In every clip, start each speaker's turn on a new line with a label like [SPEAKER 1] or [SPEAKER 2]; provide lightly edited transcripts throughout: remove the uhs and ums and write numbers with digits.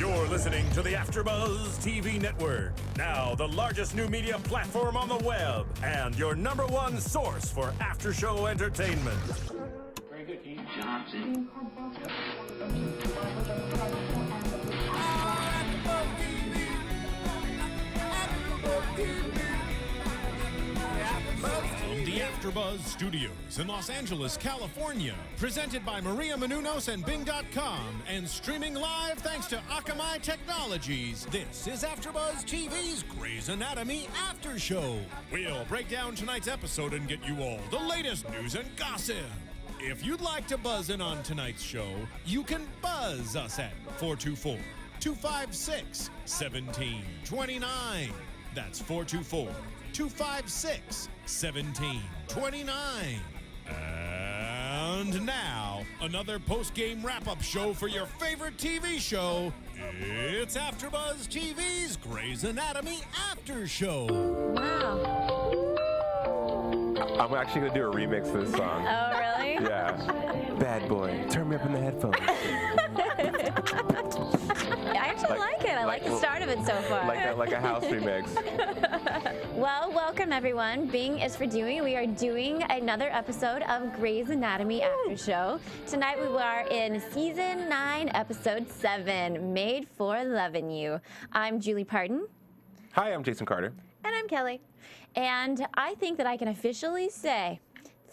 [SPEAKER 1] You're listening to the AfterBuzz TV network, now the largest new media platform on the web, and your #1 source for after-show entertainment.
[SPEAKER 2] Very good, Keith Johnson.
[SPEAKER 1] From the AfterBuzz Studios in Los Angeles, California, presented by Maria Menounos and Bing.com, and streaming live thanks to Akamai Technologies, this is AfterBuzz TV's Grey's Anatomy After Show. We'll break down tonight's episode and get you all the latest news and gossip. If you'd like to buzz in on tonight's show, you can buzz us at 424-256-1729. That's 424-256-1729. And now, another post-game wrap-up show for your favorite TV show. It's AfterBuzz TV's Grey's Anatomy After Show.
[SPEAKER 3] Wow.
[SPEAKER 4] I'm actually going to do a remix of this song.
[SPEAKER 3] Oh, really?
[SPEAKER 4] Yeah. Bad boy, turn me up in the headphones.
[SPEAKER 3] I actually like it. I like the start of it so far.
[SPEAKER 4] Like a house remix.
[SPEAKER 3] Well, welcome everyone. Bing is for doing. We are doing another episode of Grey's Anatomy After Show. Tonight we are in Season 9, Episode 7, Made for Lovin You. I'm Julie Partin.
[SPEAKER 4] Hi, I'm Jason Carter.
[SPEAKER 3] And I'm Kellie. And I think that I can officially say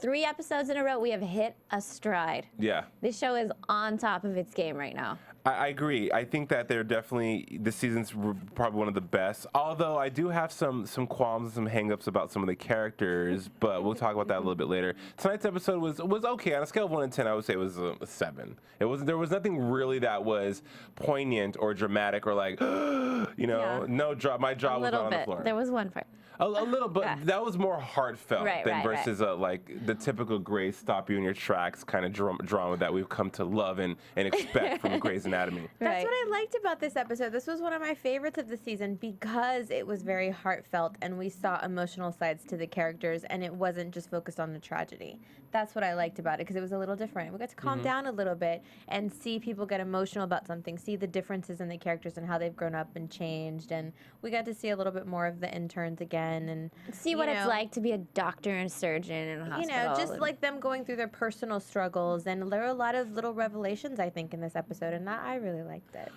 [SPEAKER 3] 3 episodes in a row we have hit a stride.
[SPEAKER 4] Yeah.
[SPEAKER 3] This show is on top of its game right now.
[SPEAKER 4] I agree. I think that they're definitely, this season's probably one of the best. Although I do have some qualms and some hang-ups about some of the characters, but we'll talk about that a little bit later. Tonight's episode was okay. On a scale of 1 to 10, I would say it was a 7. There was nothing really that was poignant or dramatic or like, no my jaw was not on the floor.
[SPEAKER 3] There was one part.
[SPEAKER 4] A little, but that was more heartfelt than versus
[SPEAKER 3] right.
[SPEAKER 4] The typical Grey's stop you in your tracks kind of drama that we've come to love and expect from Grey's Anatomy.
[SPEAKER 5] That's what I liked about this episode. This was one of my favorites of the season because it was very heartfelt and we saw emotional sides to the characters and it wasn't just focused on the tragedy. That's what I liked about it because it was a little different. We got to calm down a little bit and see people get emotional about something, see the differences in the characters and how they've grown up and changed. And we got to see a little bit more of the interns again and
[SPEAKER 3] see what it's like to be a doctor and surgeon in a hospital.
[SPEAKER 5] Just like them going through their personal struggles. And there were a lot of little revelations, I think, in this episode. And I really liked it.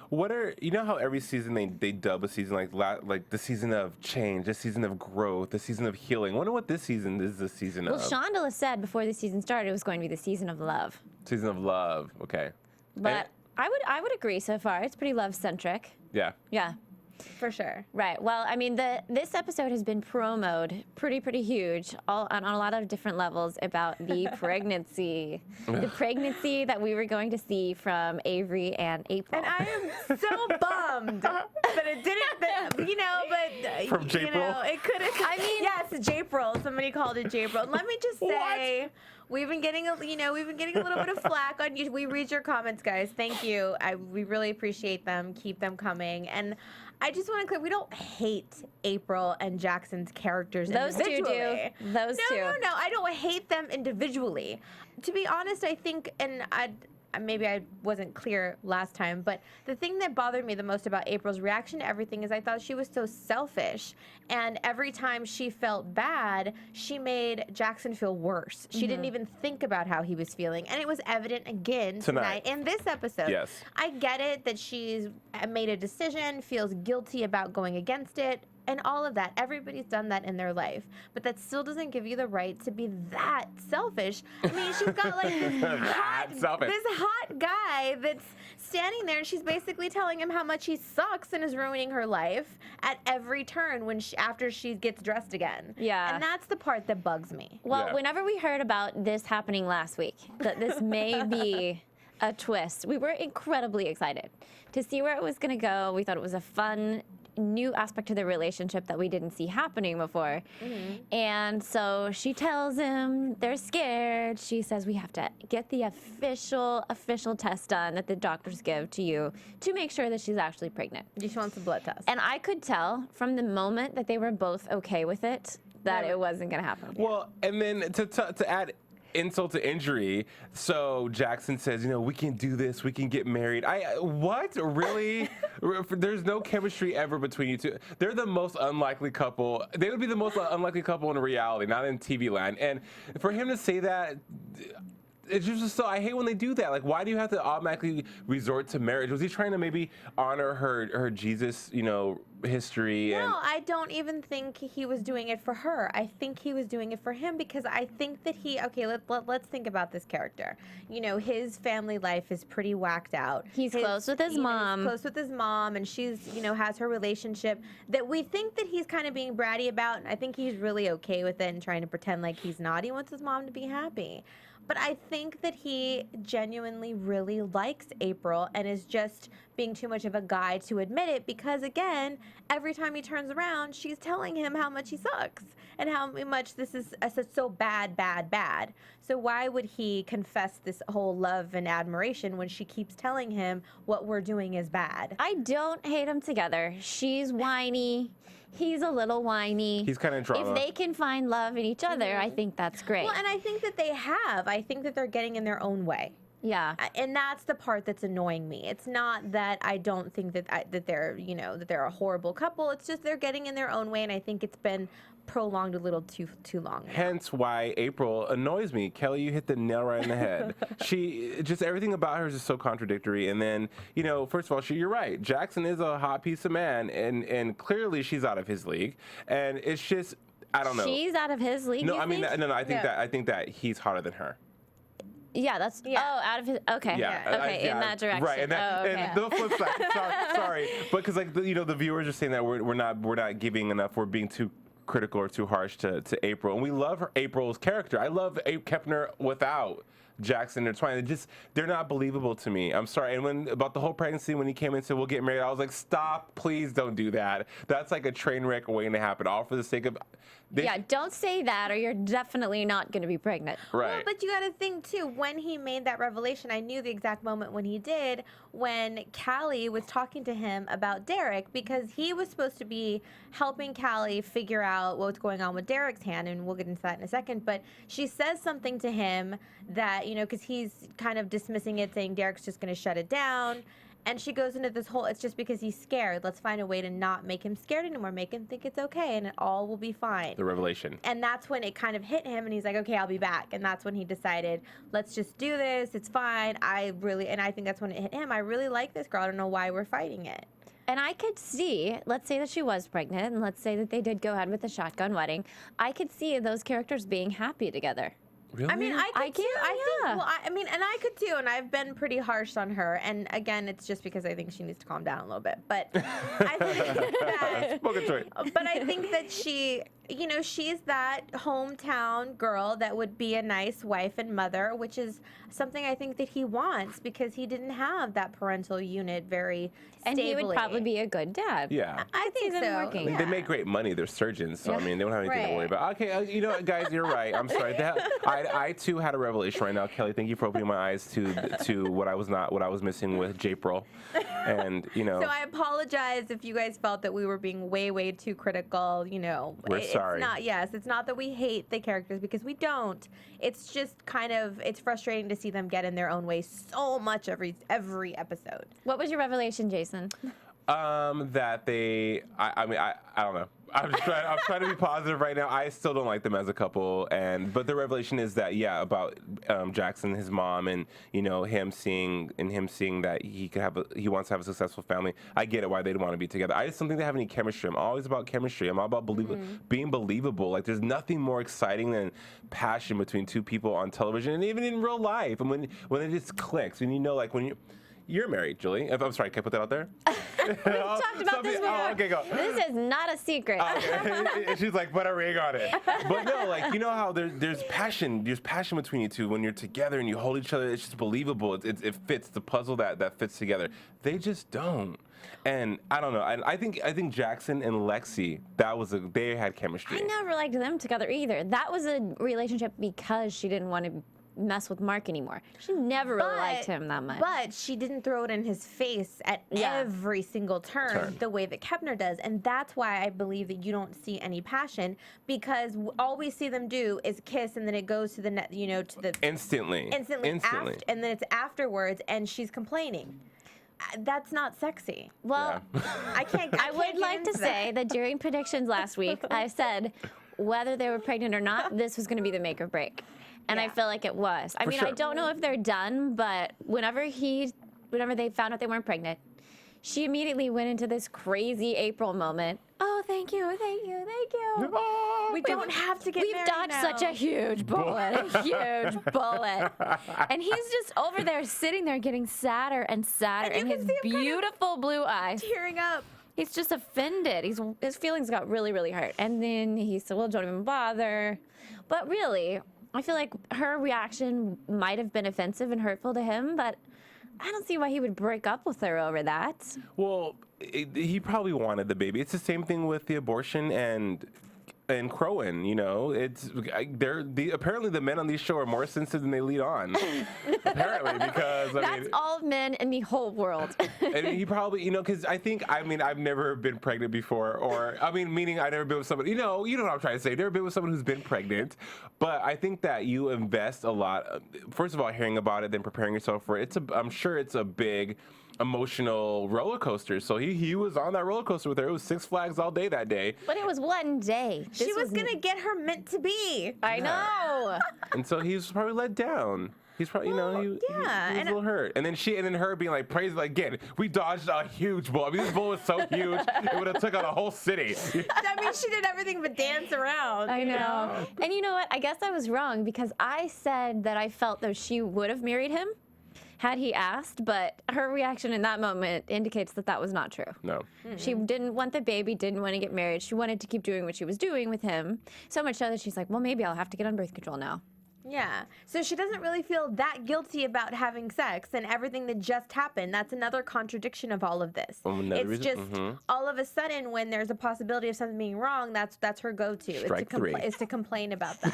[SPEAKER 4] How every season they dub a season like the season of change, the season of growth, the season of healing. I wonder what this season is the season of.
[SPEAKER 3] Well, Shonda said before the season started it was going to be the season of love.
[SPEAKER 4] Season of love, okay.
[SPEAKER 3] But I would agree so far. It's pretty love-centric.
[SPEAKER 4] Yeah.
[SPEAKER 3] Yeah.
[SPEAKER 5] For sure.
[SPEAKER 3] Right. Well, I mean, this episode has been promoted pretty huge on a lot of different levels about the pregnancy. The pregnancy that we were going to see from Avery and April.
[SPEAKER 5] And I am so bummed that it didn't,
[SPEAKER 4] From Japril?
[SPEAKER 5] It could have, yes, Japril. Somebody called it Japril. And let me just say, we've been getting a little bit of flack on you. We read your comments, guys. Thank you. We really appreciate them. Keep them coming. And I just want to clear, we don't hate April and Jackson's characters individually.
[SPEAKER 3] Those two do. Those two.
[SPEAKER 5] No. I don't hate them individually. To be honest, I think, and maybe I wasn't clear last time, but the thing that bothered me the most about April's reaction to everything is I thought she was so selfish. And every time she felt bad, she made Jackson feel worse. She didn't even think about how he was feeling. And it was evident again tonight in this episode.
[SPEAKER 4] Yes.
[SPEAKER 5] I get it that she's made a decision, feels guilty about going against it, and all of that. Everybody's done that in their life. But that still doesn't give you the right to be that selfish. I mean, she's got like this hot guy that's standing there and she's basically telling him how much he sucks and is ruining her life at every turn after she gets dressed again.
[SPEAKER 3] Yeah.
[SPEAKER 5] And that's the part that bugs me.
[SPEAKER 3] Well, whenever we heard about this happening last week, that this may be a twist, we were incredibly excited to see where it was going to go. We thought it was a fun new aspect to the relationship that we didn't see happening before. And so she tells him they're scared. She says we have to get the official test done that the doctors give to you to make sure that she's actually pregnant.
[SPEAKER 5] She wants a blood test.
[SPEAKER 3] And I could tell from the moment that they were both okay with it that it wasn't going to happen.
[SPEAKER 4] Well, and then to add insult to injury. So Jackson says, we can do this. We can get married. What? Really? There's no chemistry ever between you two. They're the most unlikely couple. They would be the most unlikely couple in reality, not in TV land. And for him to say that, it's just so, I hate when they do that. Like, why do you have to automatically resort to marriage? Was he trying to maybe honor her Jesus, history?
[SPEAKER 5] No, I don't even think he was doing it for her. I think he was doing it for him because I think that let's think about this character. His family life is pretty whacked out.
[SPEAKER 3] He's close with his mom.
[SPEAKER 5] He's close with his mom, and she's, has her relationship that we think that he's kind of being bratty about, and I think he's really okay with it and trying to pretend like he's not. He wants his mom to be happy. But I think that he genuinely really likes April and is just being too much of a guy to admit it because, again, every time he turns around, she's telling him how much he sucks and how much this is so bad, bad, bad. So why would he confess this whole love and admiration when she keeps telling him what we're doing is bad?
[SPEAKER 3] I don't hate them together. She's whiny. He's a little whiny.
[SPEAKER 4] He's kind of drama.
[SPEAKER 3] If they can find love in each other, I think that's great.
[SPEAKER 5] Well, and I think that they have. I think that they're getting in their own way.
[SPEAKER 3] Yeah.
[SPEAKER 5] And that's the part that's annoying me. It's not that I don't think that they're, that they're a horrible couple. It's just they're getting in their own way, and I think it's been prolonged a little too long now.
[SPEAKER 4] Hence why April annoys me. Kelly, you hit the nail right in the head. Everything about her is just so contradictory. And then, first of all, you're right. Jackson is a hot piece of man, and clearly she's out of his league. And it's just, I don't know.
[SPEAKER 3] She's out of his league.
[SPEAKER 4] No,
[SPEAKER 3] you
[SPEAKER 4] I mean,
[SPEAKER 3] think?
[SPEAKER 4] no. I think that he's hotter than her.
[SPEAKER 3] Yeah, that's.
[SPEAKER 5] Yeah.
[SPEAKER 3] Oh, out of his. Okay.
[SPEAKER 4] Yeah.
[SPEAKER 3] Okay, in that direction.
[SPEAKER 4] Right. And, and the flip side. Sorry, but because the viewers are saying that we're not giving enough. We're being too critical or too harsh to April, and we love April's character. I love Abe Kepner without Jackson intertwined. They're not believable to me. I'm sorry. And about the whole pregnancy, when he came in and said we'll get married, I was like, stop, please don't do that. That's like a train wreck waiting to happen, all for the sake of.
[SPEAKER 3] Don't say that, or you're definitely not going to be pregnant.
[SPEAKER 4] Right.
[SPEAKER 5] Well, but you got to think too. When he made that revelation, I knew the exact moment when he did. When Callie was talking to him about Derek, because he was supposed to be helping Callie figure out what's going on with Derek's hand, and we'll get into that in a second. But she says something to him that because he's kind of dismissing it, saying Derek's just going to shut it down. And she goes into this whole, it's just because he's scared. Let's find a way to not make him scared anymore. Make him think it's okay and it all will be fine.
[SPEAKER 4] The revelation.
[SPEAKER 5] And that's when it kind of hit him and he's like, okay, I'll be back. And that's when he decided, let's just do this. It's fine. And I think that's when it hit him. I really like this girl. I don't know why we're fighting it.
[SPEAKER 3] And I could see, let's say that she was pregnant, and let's say that they did go ahead with the shotgun wedding. I could see those characters being happy together.
[SPEAKER 4] Really?
[SPEAKER 5] I mean, I could too.
[SPEAKER 3] yeah.
[SPEAKER 5] And I could too. And I've been pretty harsh on her. And again, it's just because I think she needs to calm down a little bit. But I think that she, she's that hometown girl that would be a nice wife and mother, which is something I think that he wants because he didn't have that parental unit very
[SPEAKER 3] And
[SPEAKER 5] stably.
[SPEAKER 3] he would probably be a good dad.
[SPEAKER 4] Yeah.
[SPEAKER 5] I think
[SPEAKER 3] them
[SPEAKER 5] so.
[SPEAKER 3] working.
[SPEAKER 4] They make great money. They're surgeons, so I mean, they don't have anything to worry about. Okay, you know what, guys, you're right. I'm sorry. I too had a revelation right now, Kelly. Thank you for opening my eyes to what I was missing with Japril, and
[SPEAKER 5] So I apologize if you guys felt that we were being way too critical.
[SPEAKER 4] We're sorry.
[SPEAKER 5] It's not that we hate the characters because we don't. It's just it's frustrating to see them get in their own way so much every episode.
[SPEAKER 3] What was your revelation, Jason?
[SPEAKER 4] That I don't know. I'm trying to be positive right now. I still don't like them as a couple, but the revelation is that about Jackson, his mom, and him seeing that he wants to have a successful family. I get it why they'd want to be together. I just don't think they have any chemistry. I'm always about chemistry. I'm all about being believable. Like there's nothing more exciting than passion between two people on television and even in real life. And when it just clicks, and when you're married, Julie. I'm sorry, can I put that out there?
[SPEAKER 3] We've talked about this before.
[SPEAKER 4] Okay, go.
[SPEAKER 3] This is not a secret.
[SPEAKER 4] Okay. And she's like, put a ring on it. But no, how there's passion. There's passion between you two when you're together and you hold each other. It's just believable. It fits the puzzle that fits together. They just don't. And I don't know. I think Jackson and Lexi, they had chemistry.
[SPEAKER 3] I never liked them together either. That was a relationship because she didn't want to mess with Mark anymore. She never really liked him that much.
[SPEAKER 5] But she didn't throw it in his face at every single turn the way that Kepner does. And that's why I believe that you don't see any passion, because all we see them do is kiss, and then it goes to the to the instantly, and then it's afterwards, and she's complaining. That's not sexy.
[SPEAKER 3] Well, I would like to say that during predictions last week, I said whether they were pregnant or not, this was going to be the make or break. And I feel like it was. I mean, I don't know if they're done, but whenever they found out they weren't pregnant, she immediately went into this crazy April moment. Oh, thank you, thank you, thank you.
[SPEAKER 5] Oh, we don't have to get married
[SPEAKER 3] We've dodged
[SPEAKER 5] now.
[SPEAKER 3] such a huge bullet, a huge bullet. And he's just over there sitting there getting sadder and sadder in his beautiful blue eyes.
[SPEAKER 5] Tearing up.
[SPEAKER 3] He's just offended. His feelings got really, really hurt. And then he said, well, don't even bother. But really, I feel like her reaction might have been offensive and hurtful to him, but I don't see why he would break up with her over that.
[SPEAKER 4] Well, he probably wanted the baby. It's the same thing with the abortion and Crowan, apparently the men on these show are more sensitive than they lead on. Apparently, because
[SPEAKER 3] that's all men in the whole world.
[SPEAKER 4] And he probably, because I've never been pregnant before, meaning I've never been with somebody, you know what I'm trying to say, never been with someone who's been pregnant, but I think that you invest a lot, first of all, hearing about it, then preparing yourself for it. I'm sure it's a big emotional roller coaster. So he was on that roller coaster with her. It was Six Flags all day that day.
[SPEAKER 3] But it was one day.
[SPEAKER 5] She was going to get her meant to be.
[SPEAKER 3] I know.
[SPEAKER 4] And so he's probably let down. He's probably, he was a little hurt. And then her being like, praise, like, again, we dodged a huge bull. I mean, this bull was so huge, it would have took out a whole city.
[SPEAKER 5] I mean, she did everything but dance around.
[SPEAKER 3] I know. And you know what? I guess I was wrong, because I said that I felt that she would have married him had he asked, but her reaction in that moment indicates that that was not true.
[SPEAKER 4] No.
[SPEAKER 5] Mm-hmm.
[SPEAKER 3] She didn't want the baby, didn't want to get married. She wanted to keep doing what she was doing with him, so much so that she's like, well, maybe I'll have to get on birth control now.
[SPEAKER 5] Yeah. So she doesn't really feel that guilty about having sex and everything that just happened. That's another contradiction of all of this. It's just all of a sudden, when there's a possibility of something being wrong, that's her go-to. Is to complain about that.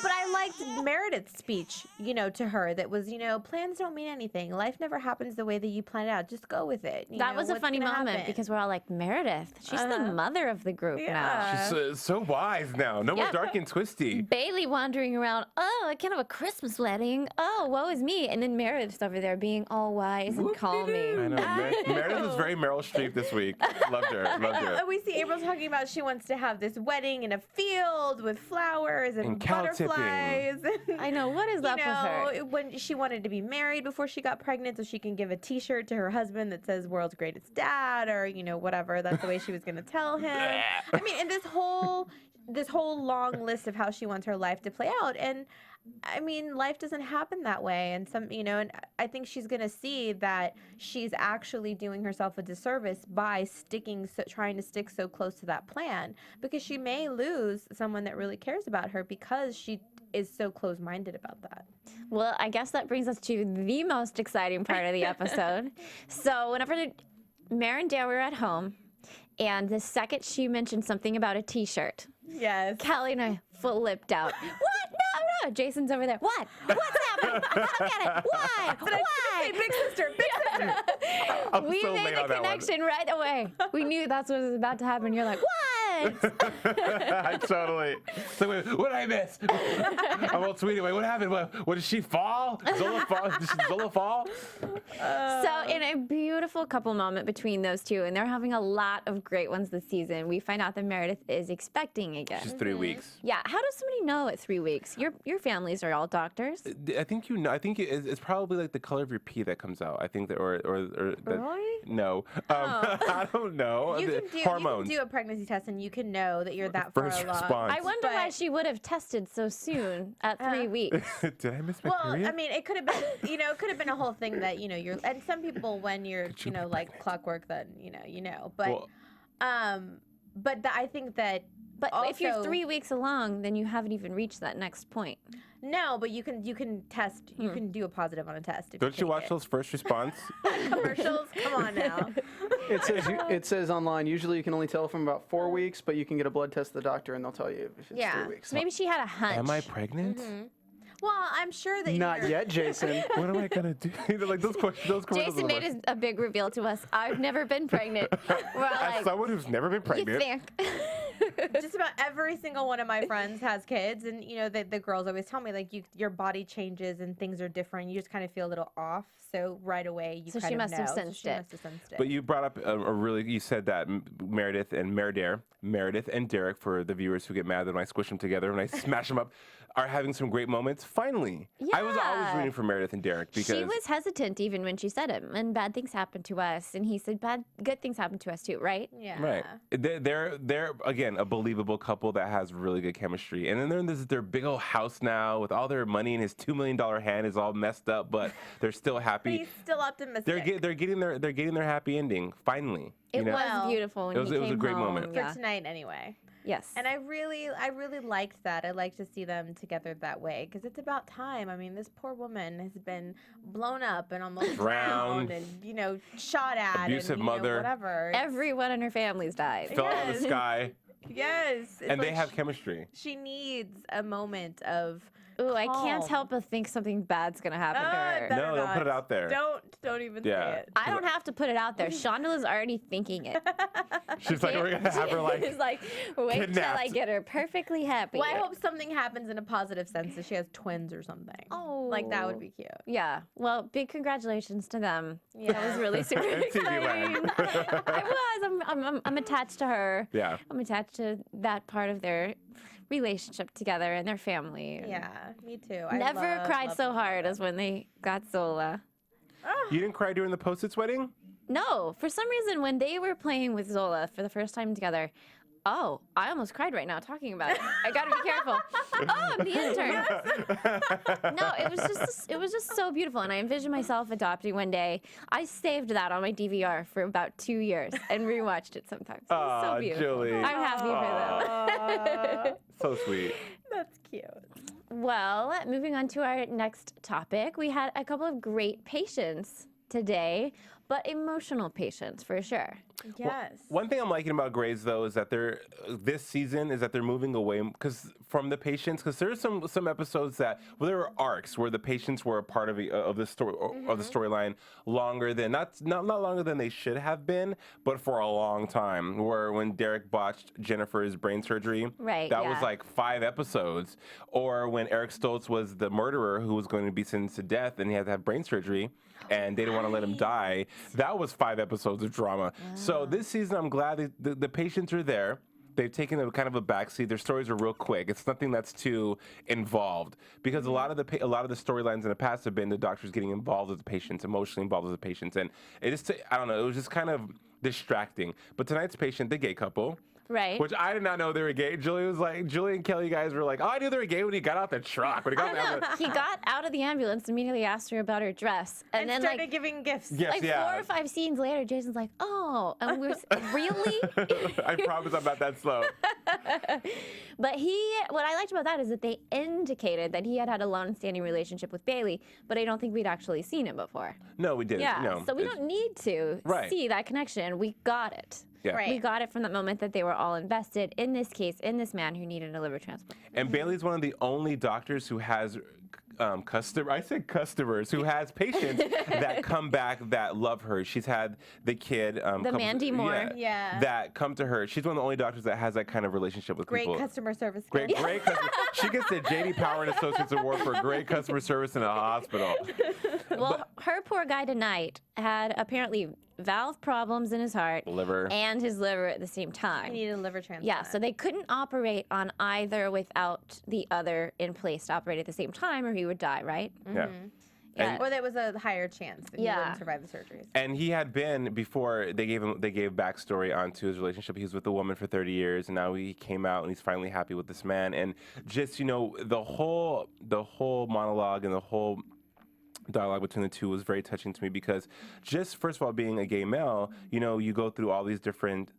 [SPEAKER 5] But I liked Meredith's speech, to her that was, plans don't mean anything. Life never happens the way that you plan it out. Just go with it.
[SPEAKER 3] That was a funny moment because we're all like, Meredith, she's the mother of the group now.
[SPEAKER 4] She's so wise now. No more dark and twisty.
[SPEAKER 3] Bailey wandering around, oh, I can't have a Christmas wedding. Oh, woe is me. And then Meredith's over there being all wise and calming.
[SPEAKER 4] I know. Meredith was very Meryl Streep this week. Loved her.
[SPEAKER 5] We see April talking about she wants to have this wedding in a field with flowers and butterflies.
[SPEAKER 3] I know. What is up with her?
[SPEAKER 5] When she wanted to be married before she got pregnant so she can give a T-shirt to her husband that says world's greatest dad, or, whatever. That's the way she was going to tell him. I mean, and this whole long list of how she wants her life to play out. And I mean, life doesn't happen that way. And and I think she's going to see that she's actually doing herself a disservice by trying to stick so close to that plan, because she may lose someone that really cares about her because she is so close-minded about that.
[SPEAKER 3] Well, I guess that brings us to the most exciting part of the episode. So whenever Mer and Dale were at home, and the second she mentioned something about a T-shirt,
[SPEAKER 5] yes,
[SPEAKER 3] Callie and I flipped out. What? No. Jason's over there. What? What's happening? I don't get it. Why? Why?
[SPEAKER 5] Big sister.
[SPEAKER 3] We made the connection right away. We knew that's what was about to happen. You're like, what?
[SPEAKER 4] I totally. So wait, what did I miss? I'm all tweeting. Wait, what happened? What did she fall? Zola fall? Did Zola fall?
[SPEAKER 3] So in a beautiful couple moment between those two, and they're having a lot of great ones this season, we find out that Meredith is expecting again.
[SPEAKER 4] Just 3 weeks.
[SPEAKER 3] Yeah. How does somebody know at 3 weeks? Your families are all doctors.
[SPEAKER 4] I think you know. I think it's probably like the color of your pee that comes out. I think that, or that.
[SPEAKER 3] Really?
[SPEAKER 4] No. I don't know.
[SPEAKER 5] You
[SPEAKER 4] Hormones.
[SPEAKER 5] can do a pregnancy test and you can know that you're that
[SPEAKER 4] First
[SPEAKER 5] far along.
[SPEAKER 4] response.
[SPEAKER 3] I wonder why she would have tested so soon at 3 weeks.
[SPEAKER 4] Did I miss my
[SPEAKER 5] Well,
[SPEAKER 4] period?
[SPEAKER 5] I mean, it could have been, it could have been a whole thing that, you're, and some people when you're, like clockwork, then, but,
[SPEAKER 4] Well,
[SPEAKER 5] I think that
[SPEAKER 3] But if you're
[SPEAKER 5] Also-
[SPEAKER 3] 3 weeks along, then you haven't even reached that next point.
[SPEAKER 5] No, but you can test. You can do a positive on a test. If
[SPEAKER 4] Don't you
[SPEAKER 5] take
[SPEAKER 4] watch
[SPEAKER 5] it.
[SPEAKER 4] those first response?
[SPEAKER 5] commercials? Come on now.
[SPEAKER 6] It says online. Usually, you can only tell from about 4 weeks, but you can get a blood test at the doctor, and they'll tell you if it's
[SPEAKER 5] Yeah.
[SPEAKER 6] 3 weeks.
[SPEAKER 3] So maybe she had a hunch.
[SPEAKER 4] Am I pregnant?
[SPEAKER 5] Well, I'm sure that
[SPEAKER 6] Not
[SPEAKER 5] you're-
[SPEAKER 6] yet, Jason.
[SPEAKER 4] What am I gonna do? Like those questions, those commercials.
[SPEAKER 3] Jason
[SPEAKER 4] are
[SPEAKER 3] made
[SPEAKER 4] like,
[SPEAKER 3] a big reveal to us. I've never been pregnant. We're all
[SPEAKER 4] as
[SPEAKER 3] like,
[SPEAKER 4] someone who's never been
[SPEAKER 3] you
[SPEAKER 4] pregnant.
[SPEAKER 3] think?
[SPEAKER 5] Just about every single one of my friends has kids, and the girls always tell me like your body changes and things are different. You just kind of feel a little off, so right away you
[SPEAKER 3] So
[SPEAKER 5] kind
[SPEAKER 3] she
[SPEAKER 5] of
[SPEAKER 3] must have
[SPEAKER 5] know.
[SPEAKER 3] sensed
[SPEAKER 5] she
[SPEAKER 3] it.
[SPEAKER 5] must have sensed it.
[SPEAKER 4] But you brought up you said that Meredith and Derek, for the viewers who get mad when I squish them together, when I smash them up, are having some great moments. Finally, I was always
[SPEAKER 3] Yeah.
[SPEAKER 4] rooting for Meredith and Derek because
[SPEAKER 3] She was hesitant even when she said it, and bad things happened to us, and he said good things happened to us too, right?
[SPEAKER 5] yeah,
[SPEAKER 4] right. They're again a believable couple that has really good chemistry, and then they're in their big old house now with all their money, and his $2 million hand is all messed up, but they're still
[SPEAKER 5] But
[SPEAKER 4] happy.
[SPEAKER 5] he's still optimistic.
[SPEAKER 4] They're getting their happy ending finally.
[SPEAKER 3] It was
[SPEAKER 5] Well,
[SPEAKER 3] beautiful when
[SPEAKER 4] it was-
[SPEAKER 3] he
[SPEAKER 4] it was a
[SPEAKER 3] came
[SPEAKER 4] great
[SPEAKER 3] home.
[SPEAKER 4] moment.
[SPEAKER 5] for
[SPEAKER 3] Yeah.
[SPEAKER 5] tonight anyway.
[SPEAKER 3] Yes.
[SPEAKER 5] And I really liked that. I like to see them together that way because it's about time. I mean, this poor woman has been blown up and almost
[SPEAKER 4] Drowned.
[SPEAKER 5] drowned and shot at,
[SPEAKER 4] Abusive
[SPEAKER 5] and,
[SPEAKER 4] mother.
[SPEAKER 5] whatever.
[SPEAKER 3] Everyone in her family's died.
[SPEAKER 4] Fell out of the
[SPEAKER 5] Yes.
[SPEAKER 4] sky,
[SPEAKER 5] Yes, it's
[SPEAKER 4] and they
[SPEAKER 5] like
[SPEAKER 4] have chemistry.
[SPEAKER 5] She needs a moment of.
[SPEAKER 3] Ooh, I can't
[SPEAKER 5] calm.
[SPEAKER 3] help but think something bad's gonna happen to her.
[SPEAKER 5] better
[SPEAKER 4] No, don't put it
[SPEAKER 5] not.
[SPEAKER 4] out there.
[SPEAKER 5] Don't even
[SPEAKER 4] Yeah.
[SPEAKER 5] say it.
[SPEAKER 3] I don't have to put it out there. Shonda's already thinking it.
[SPEAKER 4] She's like, we're gonna have her
[SPEAKER 3] It's
[SPEAKER 4] like.
[SPEAKER 3] like, wait till I
[SPEAKER 4] kidnapped.
[SPEAKER 3] get her perfectly happy.
[SPEAKER 5] Well, I hope something happens in a positive sense that she has twins or something.
[SPEAKER 3] Oh.
[SPEAKER 5] Like that would be cute.
[SPEAKER 3] Yeah. Well, big congratulations to them. That
[SPEAKER 5] Yeah.
[SPEAKER 3] was really super
[SPEAKER 4] In TV
[SPEAKER 3] exciting.
[SPEAKER 4] land.
[SPEAKER 3] I was. I'm attached to her.
[SPEAKER 4] Yeah.
[SPEAKER 3] I'm attached to that part of their relationship together and their family. And
[SPEAKER 5] Yeah, me too. I
[SPEAKER 3] Never cried
[SPEAKER 5] love
[SPEAKER 3] so
[SPEAKER 5] them.
[SPEAKER 3] hard as when they got Zola.
[SPEAKER 4] You didn't cry during the Post-its wedding?
[SPEAKER 3] No, for some reason, when they were playing with Zola for the first time together, I almost cried right now talking about it. I gotta be careful. Oh, I'm the intern. No, it was just so beautiful, and I envisioned myself adopting one day. I saved that on my DVR for about 2 years and rewatched it sometimes. It was
[SPEAKER 4] Aw,
[SPEAKER 3] so beautiful.
[SPEAKER 4] Julie.
[SPEAKER 3] I'm happy for them.
[SPEAKER 4] So sweet.
[SPEAKER 5] That's cute.
[SPEAKER 3] Well, moving on to our next topic, we had a couple of great patients today, but emotional patients for sure.
[SPEAKER 5] Yes.
[SPEAKER 4] One thing I'm liking about Grey's though is that this season is that they're moving away from the patients because there's some episodes that there were arcs where the patients were a part of the story of the storyline longer than not longer than they should have been, but for a long time. Where when Derek botched Jennifer's brain surgery,
[SPEAKER 3] Right,
[SPEAKER 4] that was
[SPEAKER 3] yeah.
[SPEAKER 4] like 5 episodes, or when Eric Stoltz was the murderer who was going to be sentenced to death and he had to have brain surgery. And they didn't want to let him die. That was 5 episodes of drama. So this season, I'm glad the patients are there. They've taken a kind of a backseat. Their stories are real quick. It's nothing that's too involved because a lot of the storylines in the past have been the doctors getting involved with the patients, emotionally involved with the patients, and it just I don't know. It was just kind of distracting. But tonight's patient, the gay couple.
[SPEAKER 3] Right.
[SPEAKER 4] Which I did not know they were gay. Julie and Kellie guys were like, oh, I knew they were gay when he got out the truck. When he got out the ambulance.
[SPEAKER 3] He got out of the ambulance, immediately asked her about her dress, and then
[SPEAKER 5] started
[SPEAKER 3] like
[SPEAKER 5] giving gifts.
[SPEAKER 4] Yes,
[SPEAKER 3] like
[SPEAKER 4] yeah.
[SPEAKER 3] 4 or 5 scenes later, Jason's like, "Oh," and we're really.
[SPEAKER 4] I promise I'm not that slow.
[SPEAKER 3] But what I liked about that is that they indicated that he had a long-standing relationship with Bailey, but I don't think we'd actually seen it before.
[SPEAKER 4] No, we didn't.
[SPEAKER 3] Yeah,
[SPEAKER 4] No,
[SPEAKER 3] so we
[SPEAKER 4] it's-
[SPEAKER 3] don't need to
[SPEAKER 4] Right.
[SPEAKER 3] see that connection. We got it.
[SPEAKER 4] Yeah.
[SPEAKER 5] Right.
[SPEAKER 3] We got it from the moment that they were all invested in this case, in this man who needed a liver transplant.
[SPEAKER 4] And Bailey's one of the only doctors who has customers who has patients that come back that love her. She's had the kid,
[SPEAKER 3] Mandy Moore.
[SPEAKER 5] Yeah.
[SPEAKER 4] that come to her. She's one of the only doctors that has that kind of relationship with
[SPEAKER 5] Great
[SPEAKER 4] people.
[SPEAKER 5] customer service.
[SPEAKER 4] Great customer. She gets the J.D. Power and Associates Award for great customer service in a hospital.
[SPEAKER 3] Well, her poor guy tonight had apparently valve problems in his heart
[SPEAKER 4] Liver.
[SPEAKER 3] and his liver at the same
[SPEAKER 5] I
[SPEAKER 3] time.
[SPEAKER 5] needed a liver transplant.
[SPEAKER 3] Yeah, so they couldn't operate on either without the other in place to operate at the same time, or he would die, right?
[SPEAKER 4] Yeah.
[SPEAKER 3] Yeah.
[SPEAKER 5] Or there was a higher chance that he
[SPEAKER 3] Yeah.
[SPEAKER 5] wouldn't survive the surgeries.
[SPEAKER 4] And he had been before they gave backstory onto his relationship. He was with a woman for 30 years, and now he came out and he's finally happy with this man. And just the whole monologue and the whole dialogue between the two was very touching to me because just first of all being a gay male, you go through all these different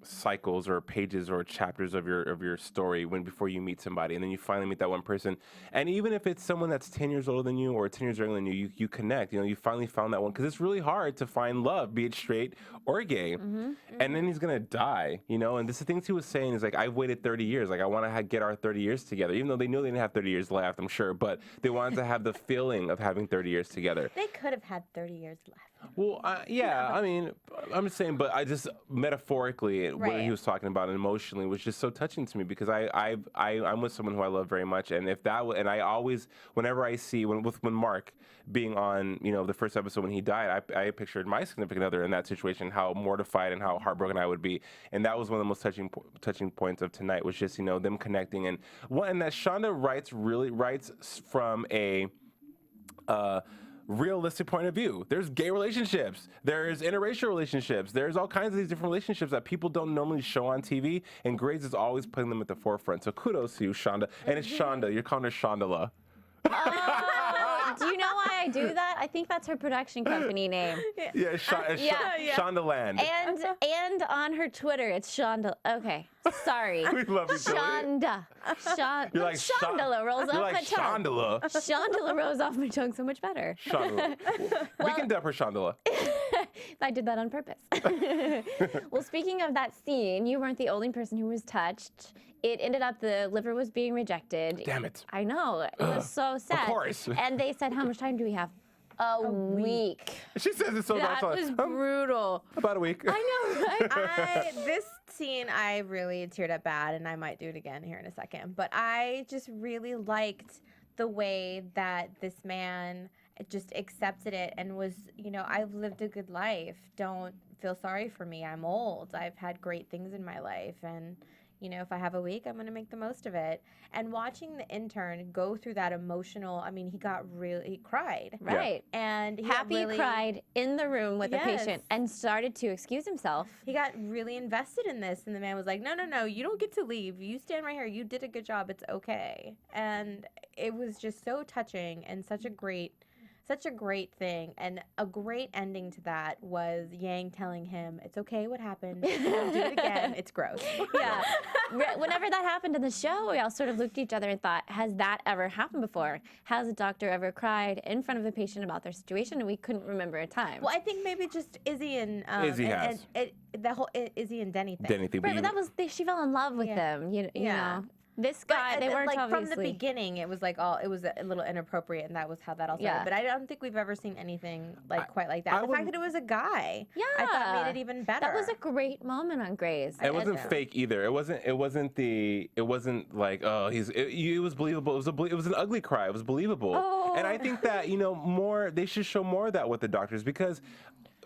[SPEAKER 4] cycles or pages or chapters of your story before you meet somebody, and then you finally meet that one person. And even if it's someone that's 10 years older than you or 10 years younger than you, you connect. You know, you finally found that one, because it's really hard to find love, be it straight or gay. And then he's gonna die. You know, and this is the things he was saying is like, I've waited 30 years. Like, I want to get our 30 years together, even though they knew they didn't have 30 years left, I'm sure, but they wanted to have the feeling of having 30 years together.
[SPEAKER 5] They could have had 30 years left.
[SPEAKER 4] Well, yeah, I mean, I'm just saying, but I just metaphorically, what
[SPEAKER 5] Right.
[SPEAKER 4] he was talking about and emotionally was just so touching to me, because I'm with someone who I love very much, and if that and I always, whenever I see when Mark being on, you know, the first episode when he died, I pictured my significant other in that situation, how mortified and how heartbroken I would be, and that was one of the most touching points of tonight, was just, you know, them connecting, and that Shonda writes from a realistic point of view. There's gay relationships, there's interracial relationships, there's all kinds of these different relationships that people don't normally show on TV, and Grey's is always putting them at the forefront. So kudos to you, Shonda. And it's Shonda. You're calling her Shondala.
[SPEAKER 3] Do you know why I do that? I think that's her production company name.
[SPEAKER 4] Yeah, Shondaland.
[SPEAKER 3] And on her Twitter, it's Shonda. Okay, sorry.
[SPEAKER 4] We love you, Kellie.
[SPEAKER 3] Shonda.
[SPEAKER 4] You're like
[SPEAKER 3] Shondala rolls
[SPEAKER 4] You're
[SPEAKER 3] off
[SPEAKER 4] like
[SPEAKER 3] my tongue.
[SPEAKER 4] Shondala.
[SPEAKER 3] Shondala rolls off my tongue so much better.
[SPEAKER 4] Shondala. We can dub her Shondala.
[SPEAKER 3] I did that on purpose. Well, speaking of that scene, you weren't the only person who was touched. It ended up the liver was being rejected.
[SPEAKER 4] Damn it.
[SPEAKER 3] I know. It was so sad.
[SPEAKER 4] Of course.
[SPEAKER 3] And they said, how much time do we have? A week.
[SPEAKER 4] She says it so
[SPEAKER 3] That was brutal.
[SPEAKER 4] about a week.
[SPEAKER 3] I know, right?
[SPEAKER 5] This scene, I really teared up bad, and I might do it again here in a second. But I just really liked the way that this man just accepted it and was, you know, I've lived a good life. Don't feel sorry for me. I'm old. I've had great things in my life, and you know, if I have a week, I'm going to make the most of it. And watching the intern go through that emotional, I mean, he cried.
[SPEAKER 3] Right.
[SPEAKER 5] And he
[SPEAKER 3] Happy cried in the room with the patient and started to excuse himself.
[SPEAKER 5] He got really invested in this, and the man was like, no, you don't get to leave. You stand right here. You did a good job. It's okay. And it was just so touching and such a great thing. And a great ending to that was Yang telling him, it's okay what happened. Don't do it again. It's gross.
[SPEAKER 3] Yeah. Whenever that happened in the show, we all sort of looked at each other and thought, has that ever happened before? Has a doctor ever cried in front of a patient about their situation? And we couldn't remember a time.
[SPEAKER 5] Well, I think maybe just Izzy and
[SPEAKER 4] Izzy has.
[SPEAKER 5] The whole Izzy and Denny thing.
[SPEAKER 4] Denny thing.
[SPEAKER 3] Right, but that was, she fell in love with them, you know. This guy, they weren't
[SPEAKER 5] like
[SPEAKER 3] obviously.
[SPEAKER 5] from the beginning, it was like it was a little inappropriate, and that was how that all started.
[SPEAKER 3] Yeah.
[SPEAKER 5] But I don't think we've ever seen anything like quite like that. The fact that it was a guy, I thought made it even better.
[SPEAKER 3] That was a great moment on Grey's.
[SPEAKER 4] It wasn't fake either. It wasn't like, oh, it was believable. It was an ugly cry. It was believable.
[SPEAKER 3] Oh.
[SPEAKER 4] And I think that, you know, they should show more of that with the doctors, because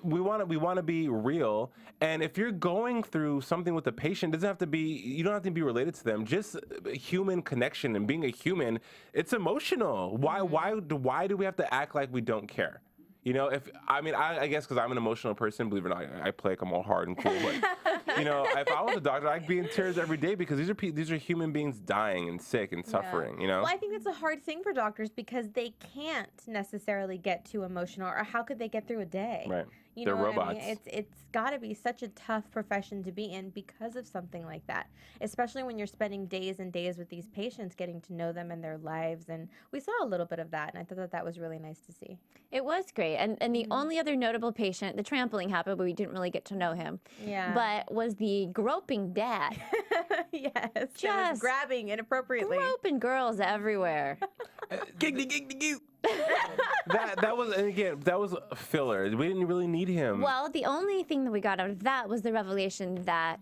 [SPEAKER 4] we want to be real. And if you're going through something with a patient, you don't have to be related to them. Just human connection and being a human, it's emotional. Why do we have to act like we don't care? You know, I guess because I'm an emotional person, believe it or not, I play like I'm all hard and cool. But you know, if I was a doctor, I'd be in tears every day, because these are human beings dying and sick and suffering. You know.
[SPEAKER 5] Well, I think that's a hard thing for doctors, because they can't necessarily get too emotional, or how could they get through a day?
[SPEAKER 4] Right.
[SPEAKER 5] You
[SPEAKER 4] They're
[SPEAKER 5] know what
[SPEAKER 4] robots.
[SPEAKER 5] I mean? It's got to be such a tough profession to be in because of something like that, especially when you're spending days and days with these patients, getting to know them and their lives. And we saw a little bit of that, and I thought that was really nice to see.
[SPEAKER 3] It was great. And the only other notable patient, the trampling happened, but we didn't really get to know him.
[SPEAKER 5] Yeah.
[SPEAKER 3] But was the groping dad.
[SPEAKER 5] Yes.
[SPEAKER 3] Just
[SPEAKER 5] grabbing inappropriately.
[SPEAKER 3] Groping girls everywhere.
[SPEAKER 4] That was, and again, that was filler. We didn't really need him.
[SPEAKER 3] Well, the only thing that we got out of that was the revelation that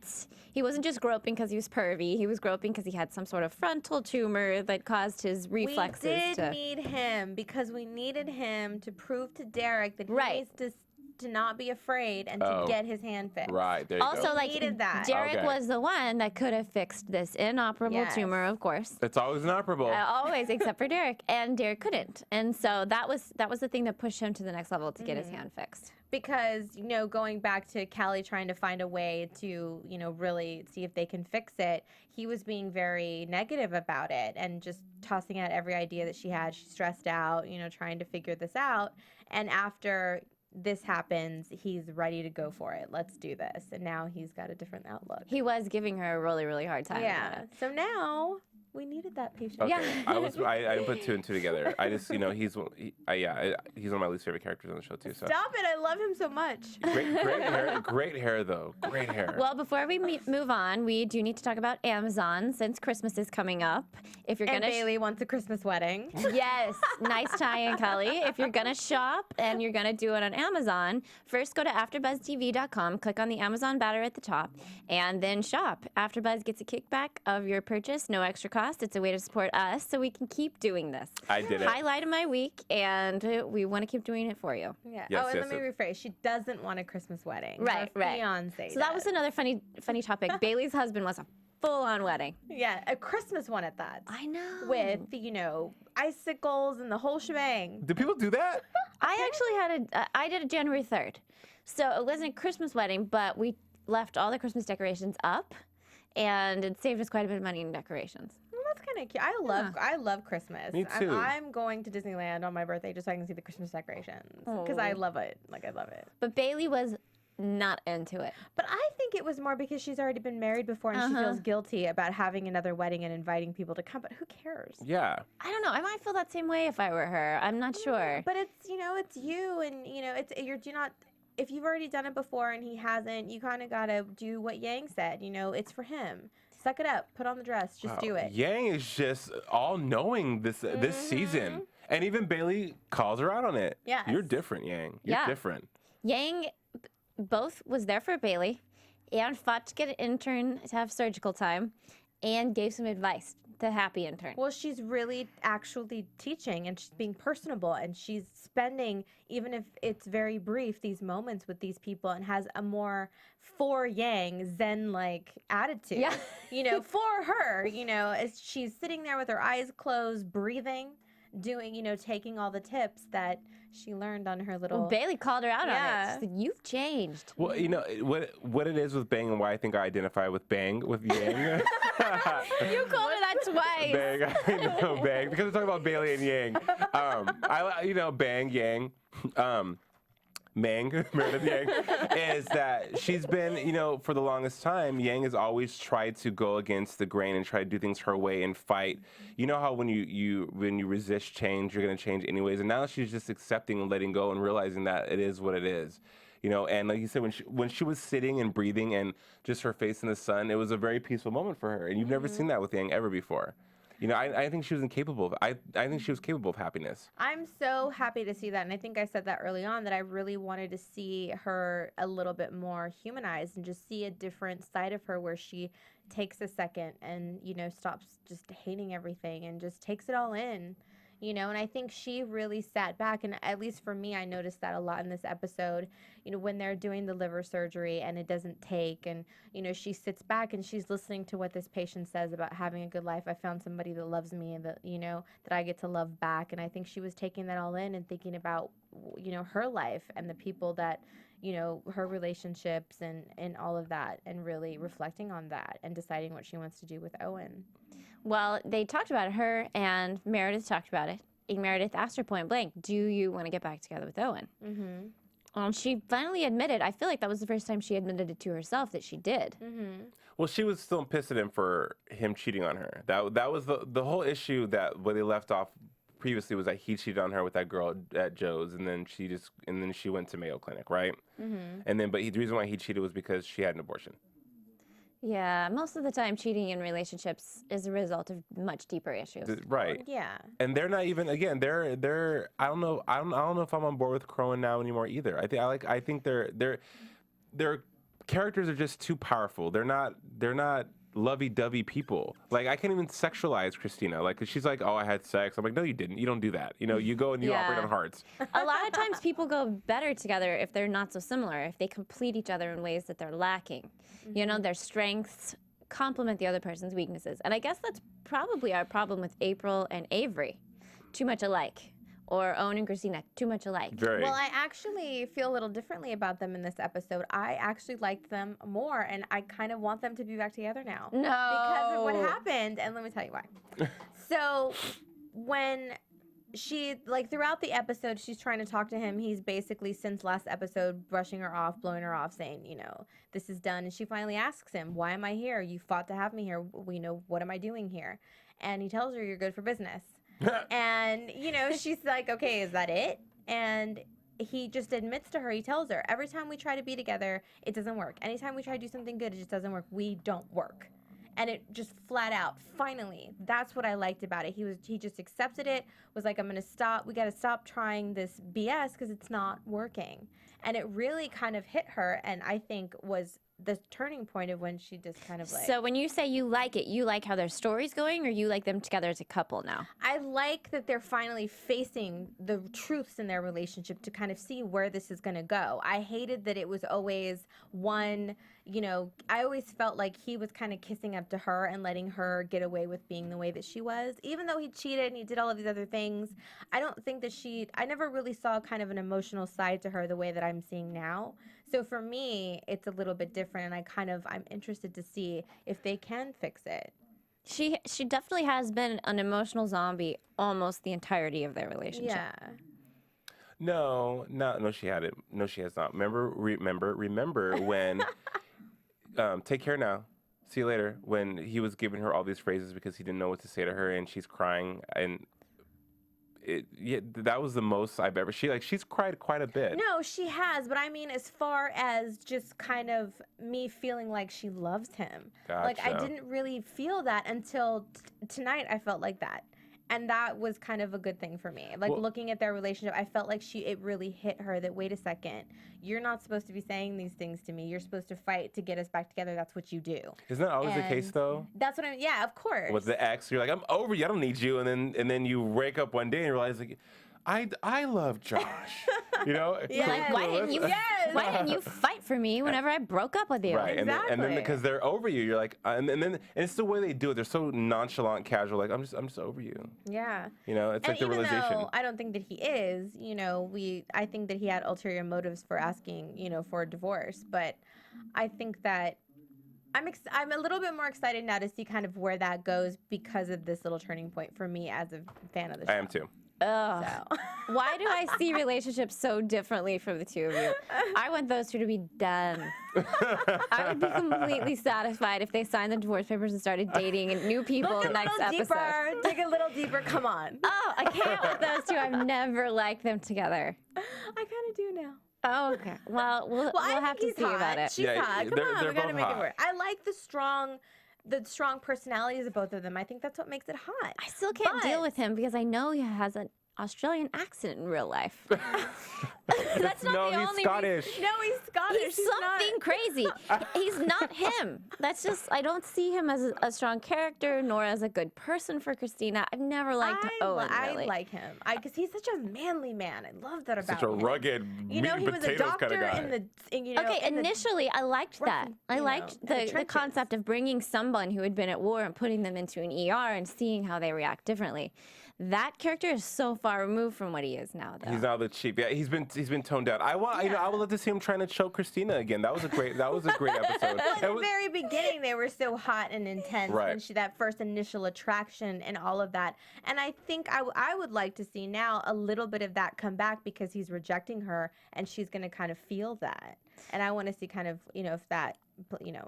[SPEAKER 3] he wasn't just groping because he was pervy. He was groping because he had some sort of frontal tumor that caused his reflexes
[SPEAKER 5] We did need him, because we needed him to prove to Derek that he needs to not be afraid and to get his hand fixed.
[SPEAKER 4] Right, there you go.
[SPEAKER 3] Also, like,
[SPEAKER 5] needed that.
[SPEAKER 3] Derek was the one that could have fixed this inoperable tumor, of course.
[SPEAKER 4] It's always inoperable.
[SPEAKER 3] Always, except for Derek. And Derek couldn't. And so that was the thing that pushed him to the next level to get his hand fixed.
[SPEAKER 5] Because, you know, going back to Callie trying to find a way to, you know, really see if they can fix it, he was being very negative about it and just tossing out every idea that she had. She's stressed out, you know, trying to figure this out. And after this happens, he's ready to go for it. Let's do this. And now he's got a different outlook.
[SPEAKER 3] He was giving her a really, really hard time.
[SPEAKER 5] Yeah.
[SPEAKER 3] About it.
[SPEAKER 5] So now we needed that patience.
[SPEAKER 4] Okay.
[SPEAKER 3] Yeah.
[SPEAKER 4] I didn't put two and two together. I just, he's one of my least favorite characters on the show too. So
[SPEAKER 5] Stop it. I love him so much.
[SPEAKER 4] great hair though. Great hair.
[SPEAKER 3] Well, before we move on, we do need to talk about Amazon since Christmas is coming up. If you're
[SPEAKER 5] And
[SPEAKER 3] gonna
[SPEAKER 5] Bailey wants a Christmas wedding.
[SPEAKER 3] yes, nice tie-in, Kelly. If you're gonna shop and you're gonna do it on Amazon, first go to AfterBuzzTV.com, click on the Amazon banner at the top, and then shop. AfterBuzz gets a kickback of your purchase, no extra cost. It's a way to support us so we can keep doing this.
[SPEAKER 4] I did it.
[SPEAKER 3] Highlight of my week, and we want to keep doing it for you.
[SPEAKER 5] Yeah.
[SPEAKER 4] Yes,
[SPEAKER 5] oh, and
[SPEAKER 4] yes,
[SPEAKER 5] let me rephrase. She doesn't want a Christmas wedding.
[SPEAKER 3] Right,
[SPEAKER 5] Her
[SPEAKER 3] right.
[SPEAKER 5] Fiance
[SPEAKER 3] So that was
[SPEAKER 5] does.
[SPEAKER 3] another funny topic. Bailey's husband was a full-on wedding.
[SPEAKER 5] Yeah, a Christmas one at that.
[SPEAKER 3] I know.
[SPEAKER 5] With, icicles and the whole shebang.
[SPEAKER 4] Do people do that?
[SPEAKER 3] I actually I did a January 3rd. So it wasn't a Christmas wedding, but we left all the Christmas decorations up, and it saved us quite a bit of money in decorations.
[SPEAKER 5] Well, that's kind of cute. I love Christmas.
[SPEAKER 4] Me too.
[SPEAKER 5] I'm going to Disneyland on my birthday just so I can see the Christmas decorations because I love it. I love it.
[SPEAKER 3] But Bailey was not into it.
[SPEAKER 5] But I think it was more because she's already been married before and she feels guilty about having another wedding and inviting people to come. But who cares?
[SPEAKER 4] Yeah.
[SPEAKER 3] I don't know. I might feel that same way if I were her. I'm not sure.
[SPEAKER 5] But it's it's you and you're not. If you've already done it before and he hasn't, you kind of gotta do what Yang said. It's for him. Suck it up. Put on the dress. Just do it.
[SPEAKER 4] Yang is just all knowing this season, and even Bailey calls her out on it.
[SPEAKER 5] Yes.
[SPEAKER 4] You're different, Yang. You're
[SPEAKER 3] Yeah.
[SPEAKER 4] different.
[SPEAKER 3] Yang both was there for Bailey and fought to get an intern to have surgical time and gave some advice to happy intern.
[SPEAKER 5] Well, she's really actually teaching and she's being personable and she's spending, even if it's very brief, these moments with these people and has a more for Yang Zen-like attitude.
[SPEAKER 3] Yeah.
[SPEAKER 5] For her, as she's sitting there with her eyes closed, breathing, doing, taking all the tips that she learned on her little...
[SPEAKER 3] Well, Bailey called her out on it.
[SPEAKER 5] Yeah.
[SPEAKER 3] She said, "You've changed."
[SPEAKER 4] Well, what it is with Bang and why I think I identify with Bang with Yang.
[SPEAKER 3] You called her that twice.
[SPEAKER 4] Bang, I know Bang because we're talking about Bailey and Yang. Bang, Yang. Mang, Meredith Yang, is that she's been, for the longest time, Yang has always tried to go against the grain and try to do things her way and fight. You know how when you resist change, you're going to change anyways. And now she's just accepting and letting go and realizing that it is what it is. And like you said, when she was sitting and breathing and just her face in the sun, it was a very peaceful moment for her. And you've never seen that with Yang ever before. I think she was incapable. I think she was capable of happiness.
[SPEAKER 5] I'm so happy to see that. And I think I said that early on that I really wanted to see her a little bit more humanized and just see a different side of her where she takes a second and, stops just hating everything and just takes it all in. And I think she really sat back, and at least for me, I noticed that a lot in this episode, when they're doing the liver surgery and it doesn't take, and, she sits back and she's listening to what this patient says about having a good life. I found somebody that loves me and that, that I get to love back. And I think she was taking that all in and thinking about, her life and the people that, her relationships and all of that, and really reflecting on that and deciding what she wants to do with Owen.
[SPEAKER 3] Well, they talked about it. Her and Meredith talked about it. And Meredith asked her point blank, "Do you want to get back together with Owen?" Mm-hmm. She finally admitted, I feel like that was the first time she admitted it to herself that she did.
[SPEAKER 5] Mm-hmm.
[SPEAKER 4] Well, she was still pissed at him for him cheating on her. That was the whole issue that where they left off previously was that he cheated on her with that girl at Joe's, and then she went to Mayo Clinic, right? Mm-hmm. And then, the reason why he cheated was because she had an abortion.
[SPEAKER 3] Yeah, most of the time cheating in relationships is a result of much deeper issues.
[SPEAKER 4] Right.
[SPEAKER 5] Yeah.
[SPEAKER 4] And they're not even they're I don't know if I'm on board with Crowan now anymore either. I think their characters are just too powerful. They're not lovey-dovey people. Like, I can't even sexualize Cristina. Like, 'cause she's like, "Oh, I had sex." I'm like, "No, you didn't. You don't do that. You go and you operate on hearts."
[SPEAKER 3] A lot of times people go better together if they're not so similar, if they complete each other in ways that they're lacking. Their strengths complement the other person's weaknesses. And I guess that's probably our problem with April and Avery. Too much alike. Or Owen and Cristina, too much alike.
[SPEAKER 4] Very.
[SPEAKER 5] Well, I actually feel a little differently about them in this episode. I actually liked them more, and I kind of want them to be back together now.
[SPEAKER 3] No.
[SPEAKER 5] Because of what happened, and let me tell you why. So, when she, like, throughout the episode, she's trying to talk to him. He's basically, since last episode, brushing her off, blowing her off, saying, you know, this is done. And she finally asks him, why am I here? You fought to have me here. We know, what am I doing here? And he tells her, you're good for business. And, you know, she's like, okay, is that it? And he just admits to her, he tells her, every time we try to be together, it doesn't work. Anytime we try to do something good, it just doesn't work. We don't work. And it just flat out, finally, that's what I liked about it. He just accepted it, was like, I'm gonna stop, we gotta stop trying this BS because it's not working. And it really kind of hit her, and I think was the turning point of when she just kind of like...
[SPEAKER 3] So when you say you like it, you like how their story's going, or you like them together as a couple now?
[SPEAKER 5] I like that they're finally facing the truths in their relationship to kind of see where this is going to go. I hated that it was always one, you know, I always felt like he was kind of kissing up to her and letting her get away with being the way that she was. Even though he cheated and he did all of these other things, I don't think that I never really saw kind of an emotional side to her the way that I'm seeing now. So for me, it's a little bit different, and I'm interested to see if they can fix it.
[SPEAKER 3] She definitely has been an emotional zombie almost the entirety of their relationship.
[SPEAKER 5] Yeah.
[SPEAKER 4] No, she had it. No, she has not. Remember when, take care now, see you later, when he was giving her all these phrases because he didn't know what to say to her, and she's crying, and that was the most I've ever. She's cried quite a bit.
[SPEAKER 5] No, she has, but I mean, as far as just kind of me feeling like she loves him, like I didn't really feel that until tonight. I felt like that, and that was kind of a good thing for me. Like, looking at their relationship, I felt like it really hit her that, wait a second, you're not supposed to be saying these things to me. You're supposed to fight to get us back together. That's what you do.
[SPEAKER 4] Isn't that always the case, though?
[SPEAKER 5] That's what yeah, of course.
[SPEAKER 4] With the ex, you're like, I'm over you. I don't need you. And then you wake up one day and you realize, like, I love Josh. You know?
[SPEAKER 5] Yes.
[SPEAKER 3] Why didn't you fight for me whenever I broke up with you?
[SPEAKER 4] Right.
[SPEAKER 5] Exactly.
[SPEAKER 4] And then because they're over you, you're like, and it's the way they do it. They're so nonchalant, casual. Like, I'm just over you.
[SPEAKER 5] Yeah.
[SPEAKER 4] You know, it's like the
[SPEAKER 5] even
[SPEAKER 4] realization.
[SPEAKER 5] Though I don't think that he is, you know, I think that he had ulterior motives for asking, you know, for a divorce. But I think that I'm a little bit more excited now to see kind of where that goes because of this little turning point for me as a fan of the show.
[SPEAKER 4] I am too.
[SPEAKER 3] Ugh.
[SPEAKER 5] So.
[SPEAKER 3] Why do I see relationships so differently from the two of you? I want those two to be done. I would be completely satisfied if they signed the divorce papers and started dating new people next episode.
[SPEAKER 5] Dig a little deeper. Come on.
[SPEAKER 3] Oh, I can't with those two. I've never liked them together.
[SPEAKER 5] I kind of do now.
[SPEAKER 3] Oh, okay. Well, we'll have to see about it.
[SPEAKER 5] She's hot. Come on, we gotta
[SPEAKER 4] both
[SPEAKER 5] make it
[SPEAKER 4] hot.
[SPEAKER 5] work. I like the strong personalities of both of them. I think that's what makes it hot.
[SPEAKER 3] I still can't deal with him because I know he has an Australian accent in real life. That's not
[SPEAKER 4] No,
[SPEAKER 3] the
[SPEAKER 4] he's
[SPEAKER 3] only
[SPEAKER 4] Scottish.
[SPEAKER 3] reason.
[SPEAKER 5] No, he's Scottish.
[SPEAKER 3] He's something crazy. He's not him. That's just, I don't see him as a strong character nor as a good person for Cristina. I've never liked Owen, really.
[SPEAKER 5] I like him because he's such a manly man. I love that about
[SPEAKER 4] Such a
[SPEAKER 5] him.
[SPEAKER 4] rugged,
[SPEAKER 5] You know,
[SPEAKER 4] meat
[SPEAKER 5] he
[SPEAKER 4] and
[SPEAKER 5] was a
[SPEAKER 4] potatoes kind
[SPEAKER 5] doctor
[SPEAKER 4] of guy.
[SPEAKER 3] Okay, initially I liked that. I liked the
[SPEAKER 5] trenches.
[SPEAKER 3] concept of bringing someone who had been at war and putting them into an ER and seeing how they react differently. That character is so far removed from what he is now, though.
[SPEAKER 4] He's now the cheap. Yeah, he's been toned down. I would love to see him trying to choke Cristina again. That was a great episode.
[SPEAKER 5] Well, in the very beginning, they were so hot and intense,
[SPEAKER 4] Right.
[SPEAKER 5] and that first initial attraction and all of that. And I think I would like to see now a little bit of that come back because he's rejecting her, and she's going to kind of feel that. And I want to see kind of, you know, if that, you know,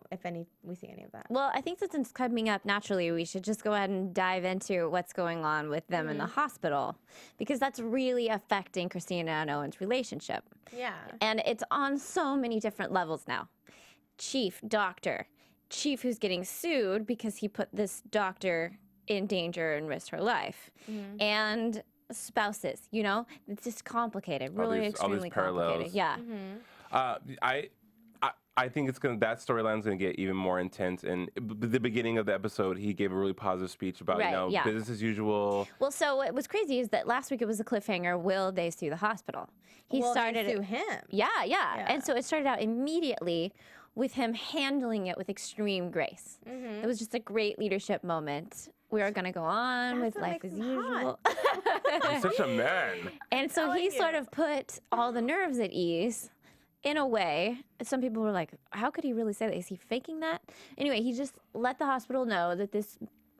[SPEAKER 5] we see any of that.
[SPEAKER 3] Well, I think since it's coming up naturally, we should just go ahead and dive into what's going on with them in the hospital, because that's really affecting Cristina and Owen's relationship.
[SPEAKER 5] Yeah.
[SPEAKER 3] And it's on so many different levels now. Chief, doctor, chief who's getting sued because he put this doctor in danger and risked her life. And spouses, you know, it's just complicated, really extremely complicated.
[SPEAKER 4] parallels.
[SPEAKER 3] Yeah.
[SPEAKER 4] I think that storyline's gonna get even more intense. And the beginning of the episode, he gave a really positive speech about business as usual.
[SPEAKER 3] Well, so what was crazy is that last week it was a cliffhanger. Will they sue the hospital? He started
[SPEAKER 5] they sue him.
[SPEAKER 3] Yeah. And so it started out immediately with him handling it with extreme grace. It was just a great leadership moment. We are going to go on with life as usual.
[SPEAKER 4] He's such a man.
[SPEAKER 3] And so he sort of put all the nerves at ease in a way. Some people were like, how could he really say that? Is he faking that? Anyway, he just let the hospital know that this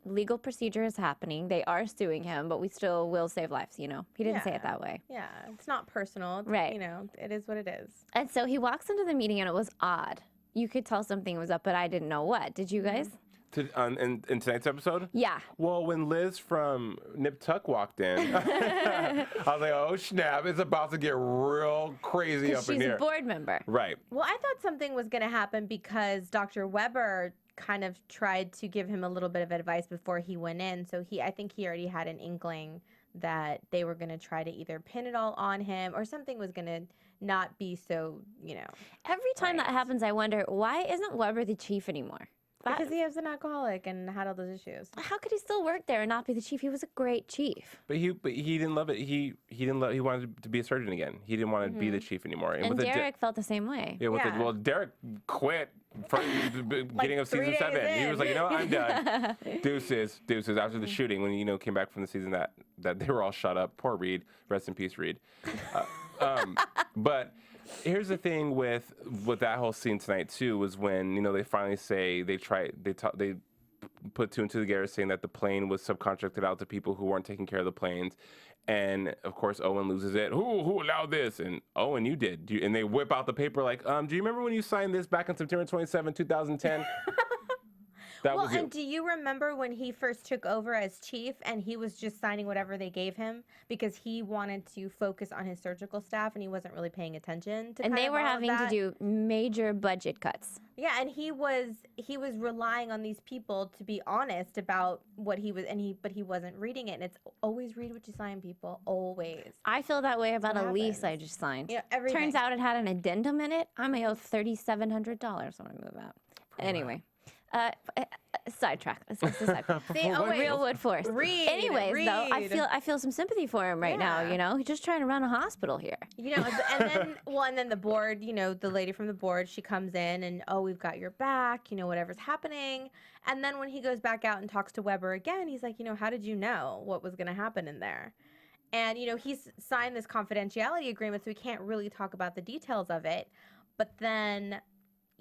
[SPEAKER 3] legal procedure is happening. They are suing him, but we still will save lives, you know? He didn't say it
[SPEAKER 5] Yeah.
[SPEAKER 3] that way.
[SPEAKER 5] Yeah, it's not personal.
[SPEAKER 3] Right.
[SPEAKER 5] You know, it is what it is.
[SPEAKER 3] And so he walks into the meeting and it was odd. You could tell something was up, but I didn't know what. Did you guys?
[SPEAKER 4] In tonight's episode?
[SPEAKER 3] Yeah.
[SPEAKER 4] Well, when Liz from Nip Tuck walked in, I was like, oh snap, it's about to get real crazy up in
[SPEAKER 3] She's
[SPEAKER 4] here.
[SPEAKER 3] a board member.
[SPEAKER 4] Right.
[SPEAKER 5] Well, I thought something was going to happen because Dr. Weber kind of tried to give him a little bit of advice before he went in. So I think he already had an inkling that they were going to try to either pin it all on him or something was going to not be so, you know.
[SPEAKER 3] Every time that happens, I wonder, why isn't Weber the chief anymore?
[SPEAKER 5] Because he was an alcoholic and had all those issues.
[SPEAKER 3] How could he still work there and not be the chief? He was a great chief.
[SPEAKER 4] But he didn't love it. He didn't love. He wanted to be a surgeon again. He didn't want to be the chief anymore.
[SPEAKER 3] And
[SPEAKER 4] with
[SPEAKER 3] Derek felt the same way.
[SPEAKER 4] well, Derek quit for beginning of
[SPEAKER 5] 3
[SPEAKER 4] season
[SPEAKER 5] days
[SPEAKER 4] 7. He
[SPEAKER 5] in.
[SPEAKER 4] was like, you know what, I'm done. Deuces. After the shooting, when came back from the season that they were all shut up. Poor Reed. Rest in peace, Reed. But here's the thing with that whole scene tonight too was when they finally say they put two and two together saying that the plane was subcontracted out to people who weren't taking care of the planes, and of course Owen loses it. Who allowed this? And Owen, you did. And they whip out the paper like, do you remember when you signed this back on September 27, 2010? That
[SPEAKER 5] Well,
[SPEAKER 4] was you.
[SPEAKER 5] and do you remember when he first took over as chief and he was just signing whatever they gave him because he wanted to focus on his surgical staff and he wasn't really paying attention to
[SPEAKER 3] And
[SPEAKER 5] kind
[SPEAKER 3] they
[SPEAKER 5] of
[SPEAKER 3] were
[SPEAKER 5] all of
[SPEAKER 3] having to
[SPEAKER 5] that?
[SPEAKER 3] do major budget cuts.
[SPEAKER 5] Yeah, and he was relying on these people to be honest about what he was but he wasn't reading it, and it's always read what you sign, people, always.
[SPEAKER 3] I feel that way about
[SPEAKER 5] what
[SPEAKER 3] a lease I
[SPEAKER 5] happens.
[SPEAKER 3] just signed.
[SPEAKER 5] Yeah, everything.
[SPEAKER 3] Turns out it had an addendum in it. I may owe $3,700 when I move out. Anyway, sidetrack. Let's get to the side.
[SPEAKER 5] See, oh, wait.
[SPEAKER 3] Real Wood Force.
[SPEAKER 5] Read,
[SPEAKER 3] Anyways, though,
[SPEAKER 5] read.
[SPEAKER 3] I feel some sympathy for him right now.
[SPEAKER 5] Yeah.
[SPEAKER 3] He's just trying to run a hospital here.
[SPEAKER 5] And then the board, the lady from the board, she comes in and, oh, we've got your back, whatever's happening. And then when he goes back out and talks to Weber again, he's like, how did you know what was going to happen in there? And, he's signed this confidentiality agreement, so we can't really talk about the details of it. But then,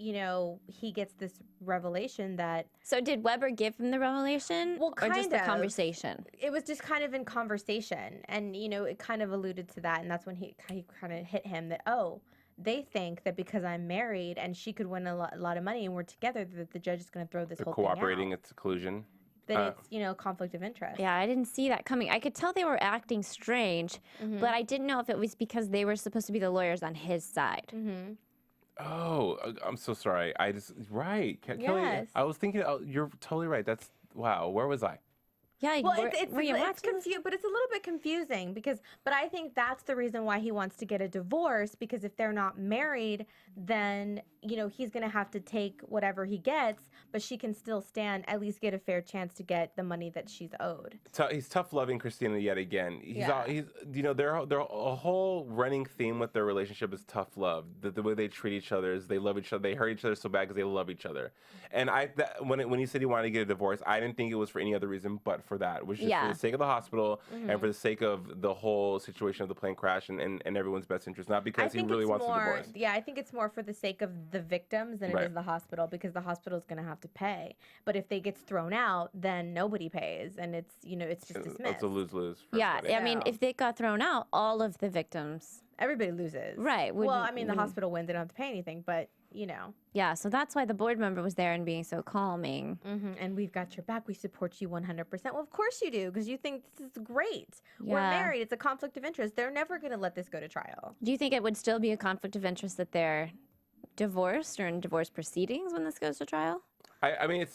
[SPEAKER 5] he gets this revelation that
[SPEAKER 3] So did Weber give him the revelation?
[SPEAKER 5] Well,
[SPEAKER 3] or just
[SPEAKER 5] kind
[SPEAKER 3] the
[SPEAKER 5] of.
[SPEAKER 3] conversation?
[SPEAKER 5] it was just kind of in conversation. And, it kind of alluded to that. And that's when he kind of hit him that, oh, they think that because I'm married and she could win a lot of money and we're together, that the judge is going to throw this
[SPEAKER 4] They're
[SPEAKER 5] whole
[SPEAKER 4] cooperating.
[SPEAKER 5] thing out.
[SPEAKER 4] It's collusion.
[SPEAKER 5] That it's, conflict of interest.
[SPEAKER 3] Yeah, I didn't see that coming. I could tell they were acting strange, but I didn't know if it was because they were supposed to be the lawyers on his side.
[SPEAKER 5] Mm-hmm.
[SPEAKER 4] Oh, I'm so sorry. Right. Kellie,
[SPEAKER 5] Yes.
[SPEAKER 4] I was thinking, you're totally right. That's, wow, where was I?
[SPEAKER 3] Yeah,
[SPEAKER 5] Well,
[SPEAKER 3] were you watching?
[SPEAKER 5] but it's a little bit confusing but I think that's the reason why he wants to get a divorce, because if they're not married, then, he's going to have to take whatever he gets, but she can still at least get a fair chance to get the money that she's owed.
[SPEAKER 4] He's tough loving Cristina yet again.
[SPEAKER 5] Yeah.
[SPEAKER 4] Their a whole running theme with their relationship is tough love. The way they treat each other is they love each other. They hurt each other so bad because they love each other. And when he said he wanted to get a divorce, I didn't think it was for any other reason but for that. It was just for the sake of the hospital and for the sake of the whole situation of the plane crash and everyone's best interest, not because he really wants a divorce.
[SPEAKER 5] Yeah, I think it's more for the sake of the victims than it is the hospital, because the hospital is going to have to pay. But if they gets thrown out, then nobody pays, and it's it's just dismissed.
[SPEAKER 4] It's a lose-lose.
[SPEAKER 3] Yeah,
[SPEAKER 4] everybody.
[SPEAKER 3] I mean, if they got thrown out, all of the victims.
[SPEAKER 5] Everybody loses.
[SPEAKER 3] Right,
[SPEAKER 5] Well,
[SPEAKER 3] wouldn't-
[SPEAKER 5] I mean, the hospital wins; they don't have to pay anything. But
[SPEAKER 3] Yeah, so that's why the board member was there and being so calming.
[SPEAKER 5] and we've got your back. We support you 100%. Well, of course you do, because you think this is great. We're
[SPEAKER 3] Yeah.
[SPEAKER 5] married. It's a conflict of interest. They're never going to let this go to trial.
[SPEAKER 3] Do you think it would still be a conflict of interest that they're divorced or in divorce proceedings when this goes to trial?
[SPEAKER 4] I mean,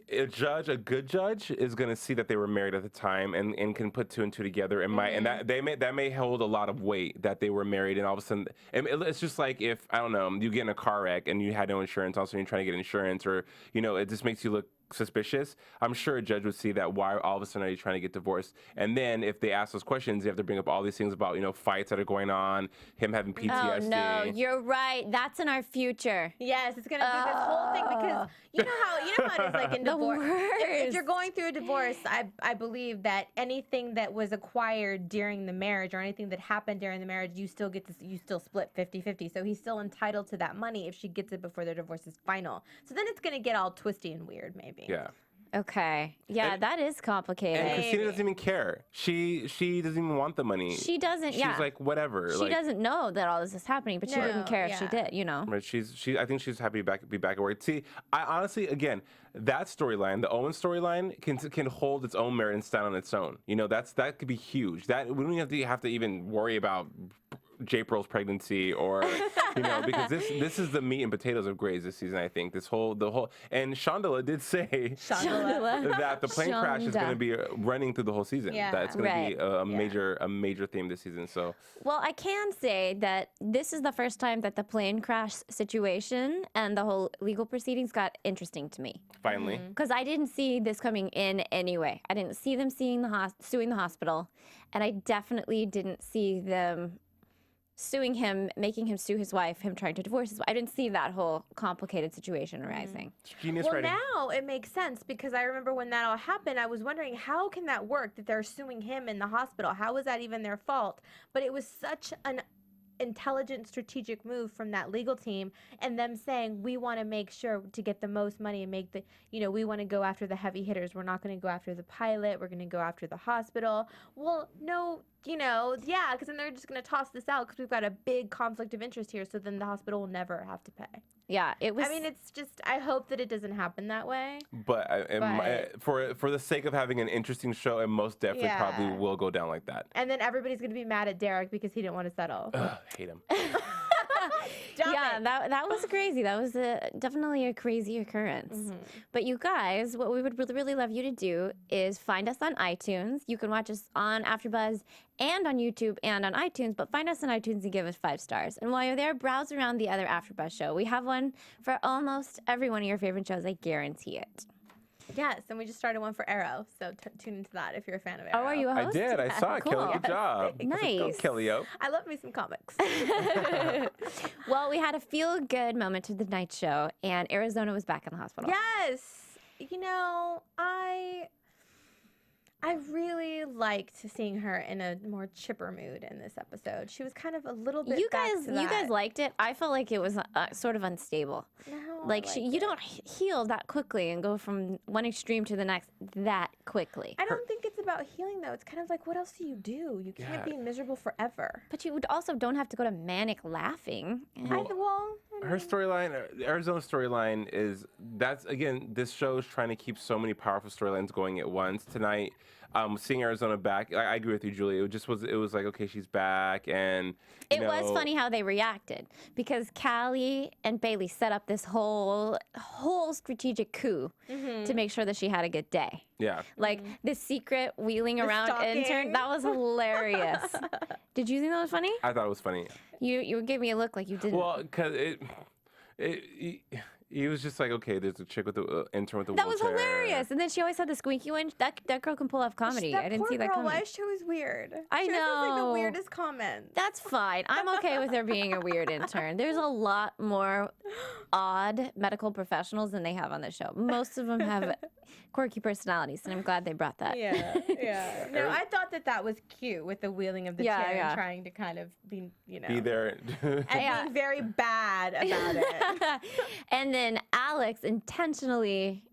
[SPEAKER 4] a good judge is going to see that they were married at the time and can put two and two together and that may hold a lot of weight that they were married, and all of a sudden it's just like if, I don't know, you get in a car wreck and you had no insurance, also you're trying to get insurance, or it just makes you look suspicious. I'm sure a judge would see that. Why all of a sudden are you trying to get divorced? And then if they ask those questions, you have to bring up all these things about fights that are going on, him having PTSD.
[SPEAKER 3] Oh, no, you're right. That's in our future.
[SPEAKER 5] Yes, it's gonna be this whole thing, because you know how it is, like in
[SPEAKER 3] The
[SPEAKER 5] divorce. If
[SPEAKER 3] worst.
[SPEAKER 5] you're going through a divorce, I believe that anything that was acquired during the marriage or anything that happened during the marriage, you still split 50-50. So he's still entitled to that money if she gets it before their divorce is final. So then it's gonna get all twisty and weird, maybe.
[SPEAKER 4] Yeah.
[SPEAKER 3] Okay. Yeah,
[SPEAKER 4] And-
[SPEAKER 3] that is complicated.
[SPEAKER 4] And Cristina doesn't even care. She doesn't even want the money.
[SPEAKER 3] She doesn't.
[SPEAKER 4] She's like, whatever.
[SPEAKER 3] She
[SPEAKER 4] like,
[SPEAKER 3] doesn't know that all this is happening, but she
[SPEAKER 5] No,
[SPEAKER 3] wouldn't care if she
[SPEAKER 5] yeah.
[SPEAKER 3] did. You know.
[SPEAKER 4] Right, I think she's happy to be back at work. See, I honestly, again, that storyline, the Owen storyline, can hold its own merit and stand on its own. You know, that could be huge. That we don't have to even worry about Japril's pregnancy or because this is the meat and potatoes of Grey's this season. I think the whole and Shonda did say that the plane crash is going to be running through the whole season.
[SPEAKER 5] Yeah.
[SPEAKER 4] That's going
[SPEAKER 3] Right.
[SPEAKER 4] to be a major theme this season. So
[SPEAKER 3] Well, I can say that this is the first time that the plane crash situation and the whole legal proceedings got interesting to me.
[SPEAKER 4] finally,
[SPEAKER 3] Because I didn't see this coming in anyway. I didn't see them suing the hospital, and I definitely didn't see them suing him, making him sue his wife, him trying to divorce his wife. I didn't see that whole complicated situation arising.
[SPEAKER 4] genius
[SPEAKER 5] Well,
[SPEAKER 4] writing.
[SPEAKER 5] now it makes sense because I remember when that all happened, I was wondering how can that work that they're suing him in the hospital? How is that even their fault? But it was such an intelligent strategic move from that legal team and them saying we want to make sure to get the most money and make the we want to go after the heavy hitters. We're not going to go after the pilot. We're going to go after the hospital. Well, no, because then they're just going to toss this out because we've got a big conflict of interest here. So then the hospital will never have to pay.
[SPEAKER 3] Yeah, it was.
[SPEAKER 5] I mean, it's just I hope that it doesn't happen that way.
[SPEAKER 4] But for the sake of having an interesting show, it most definitely probably
[SPEAKER 5] Yeah.
[SPEAKER 4] will go down like that.
[SPEAKER 5] And then everybody's going to be mad at Derek because he didn't want to settle.
[SPEAKER 4] Ugh, hate him.
[SPEAKER 3] yeah, that was crazy. That was definitely a crazy occurrence. But you guys, what we would really, really love you to do is find us on iTunes. You can watch us on AfterBuzz and on YouTube and on iTunes, but find us on iTunes and give us 5 stars. And while you're there, browse around the other AfterBuzz show. We have one for almost every one of your favorite shows. I guarantee it.
[SPEAKER 5] Yes, and we just started one for Arrow, so tune into that if you're a fan of Arrow.
[SPEAKER 3] Oh, are you a
[SPEAKER 4] I
[SPEAKER 3] host?
[SPEAKER 4] did. I saw it,
[SPEAKER 3] Cool.
[SPEAKER 4] Kelly. Good job.
[SPEAKER 3] Nice.
[SPEAKER 4] Go, Kelly-o.
[SPEAKER 5] I love me some comics.
[SPEAKER 3] Well, we had a feel-good moment to the night show, and Arizona was back in the hospital.
[SPEAKER 5] Yes. I really liked seeing her in a more chipper mood in this episode. She was kind of a little bit
[SPEAKER 3] You
[SPEAKER 5] back
[SPEAKER 3] guys
[SPEAKER 5] to that.
[SPEAKER 3] liked it. I felt like it was sort of unstable.
[SPEAKER 5] No,
[SPEAKER 3] Like
[SPEAKER 5] I
[SPEAKER 3] you
[SPEAKER 5] liked
[SPEAKER 3] don't heal that quickly and go from one extreme to the next that quickly.
[SPEAKER 5] I don't think it's about healing though. It's kind of like, what else do? You can't
[SPEAKER 4] Yeah.
[SPEAKER 5] be miserable forever.
[SPEAKER 3] But you would also don't have to go to manic laughing.
[SPEAKER 4] Her storyline, Arizona's storyline that's again, this show is trying to keep so many powerful storylines going at once. Tonight, seeing Arizona back, I agree with you, Julie. It was like, okay, she's back, and
[SPEAKER 3] It was funny how they reacted because Callie and Bailey set up this whole strategic coup to make sure that she had a good day.
[SPEAKER 4] Yeah.
[SPEAKER 3] Like the secret wheeling around intern,
[SPEAKER 5] stalking.
[SPEAKER 3] that was hilarious. Did you think that was funny?
[SPEAKER 4] I thought it was funny.
[SPEAKER 3] You gave me a look like you didn't.
[SPEAKER 4] Well, because he was just like, okay, there's a chick with the intern with the
[SPEAKER 3] That was
[SPEAKER 4] wheelchair.
[SPEAKER 3] hilarious. And then she always had the squeaky one. That girl can pull off comedy. I didn't see that coming.
[SPEAKER 5] Why she was weird.
[SPEAKER 3] I
[SPEAKER 5] She always has, like the
[SPEAKER 3] know.
[SPEAKER 5] weirdest comments.
[SPEAKER 3] That's fine. I'm okay with there being a weird intern. There's a lot more odd medical professionals than they have on the show. Most of them have quirky personalities, and I'm glad they brought that.
[SPEAKER 5] Yeah. No, I thought that was cute with the wheeling of the
[SPEAKER 3] Yeah,
[SPEAKER 5] chair
[SPEAKER 3] yeah.
[SPEAKER 5] and trying to kind of be,
[SPEAKER 4] Be there.
[SPEAKER 5] and being very bad about it.
[SPEAKER 3] And then Alex intentionally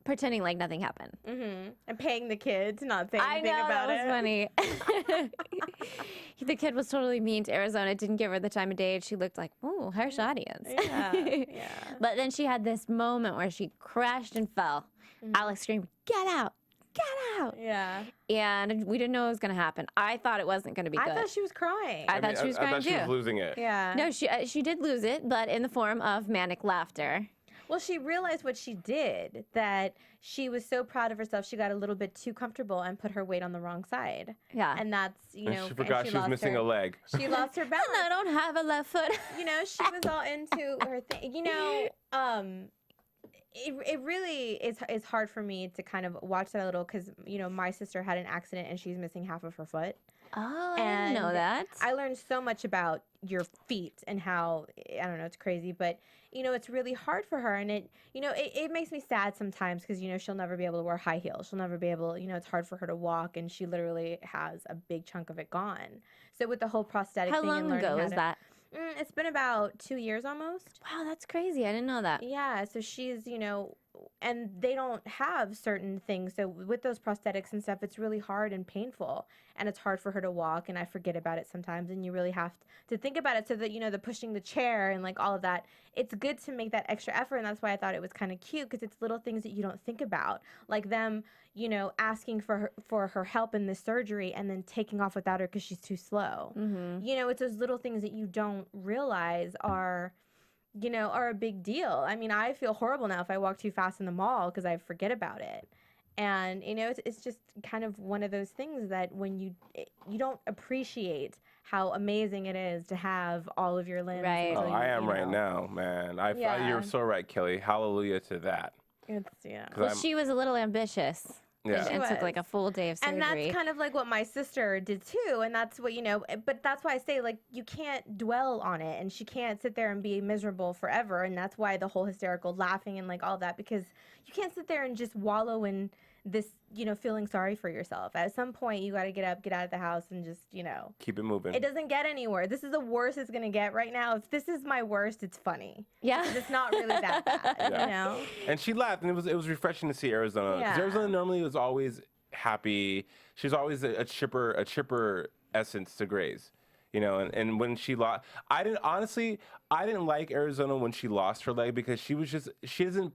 [SPEAKER 3] pretending like nothing happened.
[SPEAKER 5] And paying the kid to not say
[SPEAKER 3] I
[SPEAKER 5] anything
[SPEAKER 3] know,
[SPEAKER 5] about
[SPEAKER 3] that
[SPEAKER 5] it.
[SPEAKER 3] was funny. The kid was totally mean to Arizona, didn't give her the time of day, and she looked like, ooh, harsh audience.
[SPEAKER 5] Yeah.
[SPEAKER 3] But then she had this moment where she crashed and fell. Alex screamed, "Get out! Get out!"
[SPEAKER 5] Yeah.
[SPEAKER 3] And we didn't know it was going to happen. I thought it wasn't going to be good.
[SPEAKER 5] I thought she was crying.
[SPEAKER 3] I thought she was
[SPEAKER 4] I
[SPEAKER 3] crying
[SPEAKER 4] thought she was
[SPEAKER 3] too.
[SPEAKER 4] losing it.
[SPEAKER 5] Yeah.
[SPEAKER 3] No, she did lose it, but in the form of manic laughter.
[SPEAKER 5] Well, she realized what she did, that she was so proud of herself, she got a little bit too comfortable and put her weight on the wrong side.
[SPEAKER 3] Yeah.
[SPEAKER 5] And that's,
[SPEAKER 4] And she forgot she was
[SPEAKER 5] lost
[SPEAKER 4] missing
[SPEAKER 5] her,
[SPEAKER 4] a leg.
[SPEAKER 5] She lost her balance.
[SPEAKER 3] And I don't have a left foot.
[SPEAKER 5] She was all into her thing. It really is hard for me to kind of watch that a little because, my sister had an accident and she's missing half of her foot.
[SPEAKER 3] Oh, I didn't know
[SPEAKER 5] And
[SPEAKER 3] that.
[SPEAKER 5] I learned so much about your feet and how, I don't know, it's crazy, but, it's really hard for her. And it makes me sad sometimes because, she'll never be able to wear high heels. She'll never be able, it's hard for her to walk and she literally has a big chunk of it gone. So with the whole prosthetic
[SPEAKER 3] How
[SPEAKER 5] thing and
[SPEAKER 3] long
[SPEAKER 5] learning
[SPEAKER 3] ago
[SPEAKER 5] how
[SPEAKER 3] was
[SPEAKER 5] to-
[SPEAKER 3] that?
[SPEAKER 5] It's been about 2 years almost.
[SPEAKER 3] Wow, that's crazy. I didn't know that.
[SPEAKER 5] Yeah, so she's, they don't have certain things. So with those prosthetics and stuff, it's really hard and painful, and it's hard for her to walk, and I forget about it sometimes, and you really have to think about it. So that, the pushing the chair and like all of that, it's good to make that extra effort, and that's why I thought it was kind of cute, because it's little things that you don't think about, like them asking for her help in this surgery and then taking off without her because she's too slow. It's those little things that you don't realize are a big deal. I mean, I feel horrible now if I walk too fast in the mall because I forget about it. And, it's just kind of one of those things that when you don't appreciate how amazing it is to have all of your limbs.
[SPEAKER 3] Right.
[SPEAKER 5] until
[SPEAKER 4] Oh,
[SPEAKER 5] you,
[SPEAKER 4] I am right now, man. You're so right, Kelly. Hallelujah to that.
[SPEAKER 5] It's,
[SPEAKER 4] 'Cause
[SPEAKER 3] Well, she was a little ambitious.
[SPEAKER 4] Yeah.
[SPEAKER 3] And took like a full day of surgery.
[SPEAKER 5] And that's kind of like what my sister did too. And that's what, but that's why I say, like, you can't dwell on it, and she can't sit there and be miserable forever. And that's why the whole hysterical laughing and like all that, because you can't sit there and just wallow in this, feeling sorry for yourself. At some point, you got to get up, get out of the house, and just,
[SPEAKER 4] keep it moving.
[SPEAKER 5] It doesn't get anywhere. This is the worst it's going to get right now. If this is my worst, it's funny.
[SPEAKER 3] Yeah.
[SPEAKER 5] It's not really that bad,
[SPEAKER 4] And she laughed, and it was refreshing to see Arizona. Because
[SPEAKER 5] Yeah.
[SPEAKER 4] Arizona normally was always happy. She's always a chipper essence to Grace. And when she lost, I didn't like Arizona when she lost her leg, because she doesn't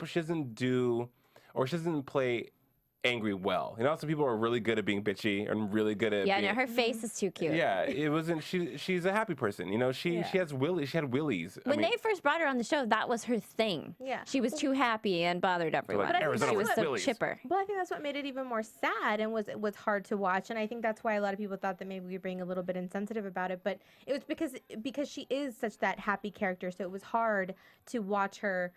[SPEAKER 4] play angry well. Some people are really good at being bitchy and really good at
[SPEAKER 3] Yeah,
[SPEAKER 4] being,
[SPEAKER 3] no, her face is too cute.
[SPEAKER 4] yeah, it wasn't. She's a happy person. She has willies. She had willies.
[SPEAKER 3] When they first brought her on the show, that was her thing.
[SPEAKER 5] Yeah.
[SPEAKER 3] She was too happy and bothered everyone.
[SPEAKER 5] But I think
[SPEAKER 4] Arizona
[SPEAKER 3] she was
[SPEAKER 4] with
[SPEAKER 3] so
[SPEAKER 4] willies.
[SPEAKER 3] chipper.
[SPEAKER 5] But I think that's what made it even more sad and was hard to watch. And I think that's why a lot of people thought that maybe we were being a little bit insensitive about it. But it was because she is such that happy character. So it was hard to watch her,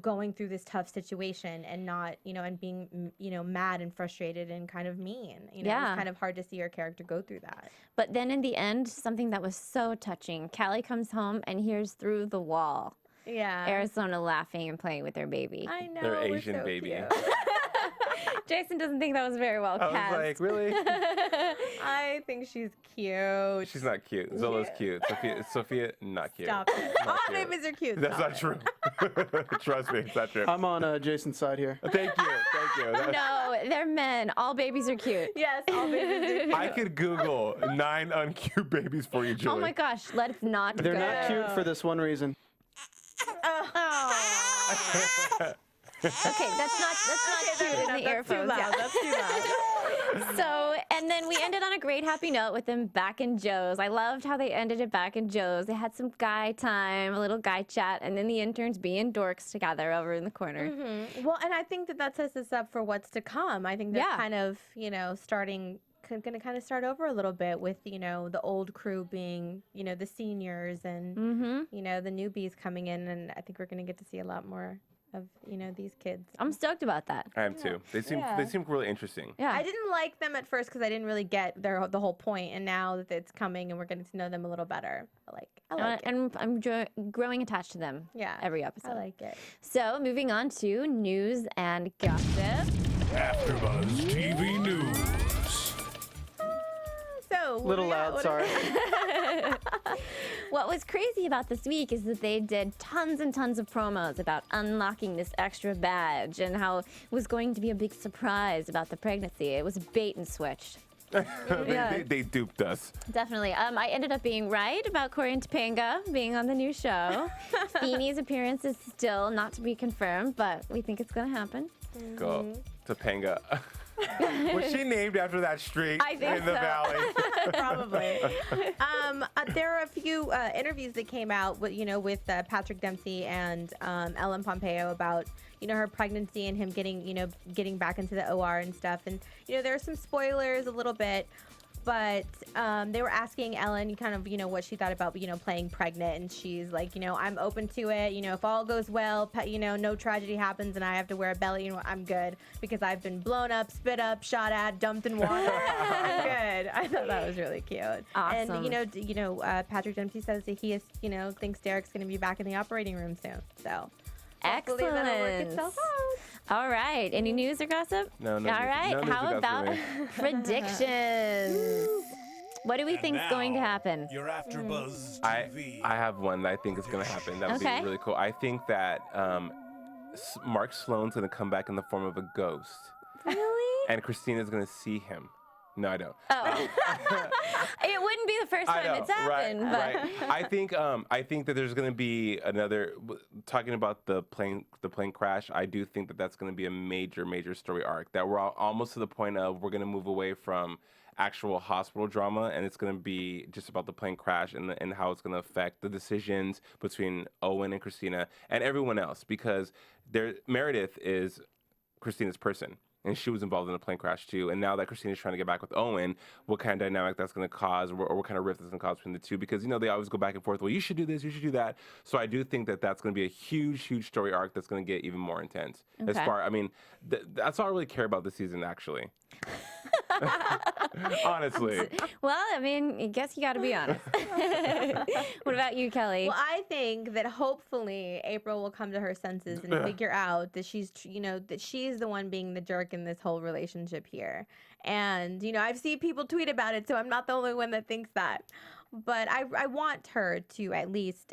[SPEAKER 5] going through this tough situation and not, and being, mad and frustrated and kind of mean. It was kind of hard to see her character go through that.
[SPEAKER 3] But then in the end, something that was so touching, Callie comes home and hears through the wall
[SPEAKER 5] Yeah.
[SPEAKER 3] Arizona laughing and playing with their baby.
[SPEAKER 5] I know.
[SPEAKER 4] Their
[SPEAKER 5] we're
[SPEAKER 4] Asian
[SPEAKER 5] so
[SPEAKER 4] baby.
[SPEAKER 5] cute.
[SPEAKER 3] Jason doesn't think that was very well
[SPEAKER 4] I
[SPEAKER 3] cast.
[SPEAKER 4] was like, really?
[SPEAKER 5] I think she's cute.
[SPEAKER 4] She's not cute. Zola's cute. Sophia, not cute.
[SPEAKER 5] Stop it.
[SPEAKER 4] Not
[SPEAKER 5] All
[SPEAKER 4] cute.
[SPEAKER 5] babies are cute.
[SPEAKER 4] That's
[SPEAKER 5] Stop
[SPEAKER 4] not
[SPEAKER 5] it.
[SPEAKER 4] true. Trust me, it's not true.
[SPEAKER 6] I'm on Jason's side here.
[SPEAKER 4] Thank you.
[SPEAKER 3] No, they're men. All babies are cute.
[SPEAKER 5] Yes, all babies are cute.
[SPEAKER 4] I could Google 9 uncute babies for you, Julie.
[SPEAKER 3] Oh my gosh, let's not
[SPEAKER 6] They're
[SPEAKER 3] go.
[SPEAKER 6] not cute for this one reason.
[SPEAKER 3] Okay, that's not cute in the
[SPEAKER 5] That's too
[SPEAKER 3] earphones.
[SPEAKER 5] loud.
[SPEAKER 3] Yeah.
[SPEAKER 5] That's too loud.
[SPEAKER 3] So, and then we ended on a great happy note with them back in Joe's. I loved how they ended it back in Joe's. They had some guy time, a little guy chat, and then the interns being dorks together over in the corner.
[SPEAKER 5] Well, and I think that sets us up for what's to come. I think they're
[SPEAKER 3] Yeah.
[SPEAKER 5] kind of, going to kind of start over a little bit with, the old crew being, the seniors and, the newbies coming in. And I think we're going to get to see a lot more of, these kids.
[SPEAKER 3] I'm stoked about that.
[SPEAKER 4] I am too. They seem really interesting.
[SPEAKER 3] Yeah.
[SPEAKER 5] I didn't like them at first because I didn't really get the whole point, and now that it's coming and we're getting to know them a little better, I like it.
[SPEAKER 3] And I'm growing attached to them every episode.
[SPEAKER 5] I like it.
[SPEAKER 3] So, moving on to news and gossip.
[SPEAKER 1] AfterBuzz TV News.
[SPEAKER 5] So
[SPEAKER 6] Little loud, sorry.
[SPEAKER 3] What was crazy about this week is that they did tons and tons of promos about unlocking this extra badge and how it was going to be a big surprise about the pregnancy. It was bait and switched.
[SPEAKER 4] They duped us.
[SPEAKER 3] Definitely. I ended up being right about Corey and Topanga being on the new show. Feeney's appearance is still not to be confirmed, but we think it's going to happen.
[SPEAKER 4] Go. Topanga. Was she named after that street
[SPEAKER 5] I think
[SPEAKER 4] in the
[SPEAKER 5] so.
[SPEAKER 4] valley?
[SPEAKER 5] Probably. There are a few interviews that came out with Patrick Dempsey and Ellen Pompeo about her pregnancy and him getting back into the OR and stuff. And there are some spoilers a little bit, but they were asking Ellen kind of what she thought about playing pregnant, and she's like, I'm open to it. If all goes well, no tragedy happens and I have to wear a belly, I'm good because I've been blown up, spit up, shot at, dumped in water. I'm good. I thought that was really cute.
[SPEAKER 3] Awesome.
[SPEAKER 5] And Patrick Dempsey says that he is thinks Derek's going to be back in the operating room soon. So hopefully
[SPEAKER 3] Excellent.
[SPEAKER 5] that'll work itself out.
[SPEAKER 3] All right. Any news or gossip?
[SPEAKER 4] No,
[SPEAKER 3] All
[SPEAKER 4] news-
[SPEAKER 3] right.
[SPEAKER 4] no news or
[SPEAKER 3] How
[SPEAKER 4] gossip
[SPEAKER 3] about
[SPEAKER 4] for me.
[SPEAKER 3] predictions? What do we
[SPEAKER 1] And
[SPEAKER 3] think's going to
[SPEAKER 1] now,
[SPEAKER 3] happen?
[SPEAKER 1] Your AfterBuzz
[SPEAKER 4] I
[SPEAKER 1] TV.
[SPEAKER 4] have one that I think is going to happen. That would
[SPEAKER 3] Okay.
[SPEAKER 4] be really cool. I think that Mark Sloan's going to come back in the form of a ghost.
[SPEAKER 3] Really?
[SPEAKER 4] And Christina's going to see him. No, I don't.
[SPEAKER 3] Oh. It wouldn't be the first time it's happened.
[SPEAKER 4] Right,
[SPEAKER 3] But.
[SPEAKER 4] right. I think that there's going to be another. Talking about the plane crash, I do think that that's going to be a major story arc. That we're almost to the point of we're going to move away from actual hospital drama, and it's going to be just about the plane crash and how it's going to affect the decisions between Owen and Cristina and everyone else, because Meredith is Christina's person. And she was involved in the plane crash too. And now that Cristina is trying to get back with Owen, what kind of dynamic that's going to cause, or what kind of rift that's going to cause between the two? Because they always go back and forth. Well, you should do this, you should do that. So I do think that that's going to be a huge story arc that's going to get even more intense.
[SPEAKER 3] Okay.
[SPEAKER 4] That's all I really care about this season, actually. Honestly.
[SPEAKER 3] Well, I guess you got to be honest. What about you, Kelly?
[SPEAKER 5] Well, I think that hopefully April will come to her senses and figure out that she's the one being the jerk in this whole relationship here. And, I've seen people tweet about it, so I'm not the only one that thinks that. But I want her to at least,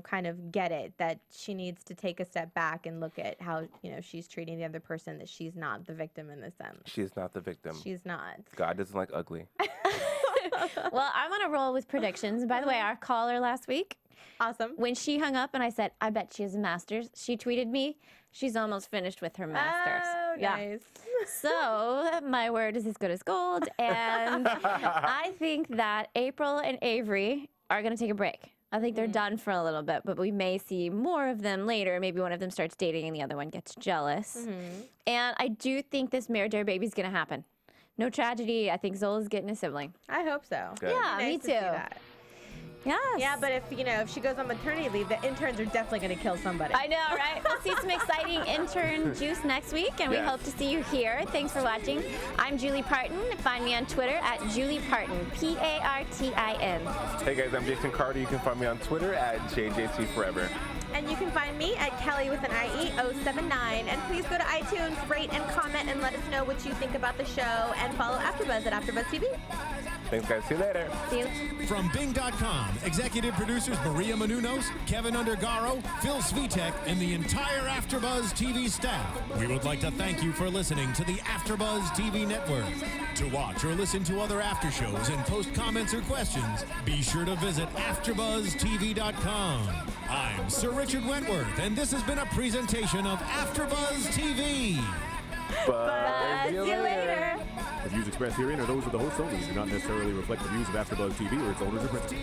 [SPEAKER 5] kind of get it, that she needs to take a step back and look at how, she's treating the other person, that she's not the victim in this sense.
[SPEAKER 4] She is not the victim.
[SPEAKER 5] She's not.
[SPEAKER 4] God doesn't like ugly.
[SPEAKER 3] Well, I'm on a roll with predictions. By the way, our caller last week,
[SPEAKER 5] Awesome.
[SPEAKER 3] when she hung up and I said, I bet she has a master's, she tweeted me, she's almost finished with her master's.
[SPEAKER 5] Oh, nice.
[SPEAKER 3] So my word is as good as gold. And I think that April and Avery are going to take a break. I think they're done for a little bit, but we may see more of them later. Maybe one of them starts dating and the other one gets jealous. And I do think this MerDer baby's going to happen. No tragedy. I think Zola's getting a sibling.
[SPEAKER 5] I hope so.
[SPEAKER 4] Good.
[SPEAKER 3] Yeah,
[SPEAKER 5] Nice
[SPEAKER 3] me
[SPEAKER 5] to see
[SPEAKER 3] too.
[SPEAKER 5] that.
[SPEAKER 3] Yes.
[SPEAKER 5] Yeah, but if she goes on maternity leave, the interns are definitely going to kill somebody.
[SPEAKER 3] I know, right? We'll see some exciting intern juice next week, and we
[SPEAKER 4] Yes.
[SPEAKER 3] hope to see you here. Thanks for watching. I'm Julie Partin. Find me on Twitter at Julie Partin, Partin.
[SPEAKER 4] Hey guys, I'm Jason Carter. You can find me on Twitter at JJCForever.
[SPEAKER 5] And you can find me at Kellie with an IE079. And please go to iTunes, rate and comment, and let us know what you think about the show. And follow AfterBuzz at AfterBuzz TV.
[SPEAKER 4] Thanks guys. See you later.
[SPEAKER 3] See you.
[SPEAKER 1] From Bing.com, executive producers Maria Menounos, Kevin Undergaro, Phil Svitek, and the entire AfterBuzz TV staff. We would like to thank you for listening to the AfterBuzz TV network. To watch or listen to other after shows and post comments or questions, be sure to visit AfterBuzzTV.com. I'm Sir Richard Wentworth, and this has been a presentation of AfterBuzz TV.
[SPEAKER 3] Buzz you later.
[SPEAKER 7] The views expressed herein are those of the hosts only and do not necessarily reflect the views of AfterBuzz TV or its owners or principals.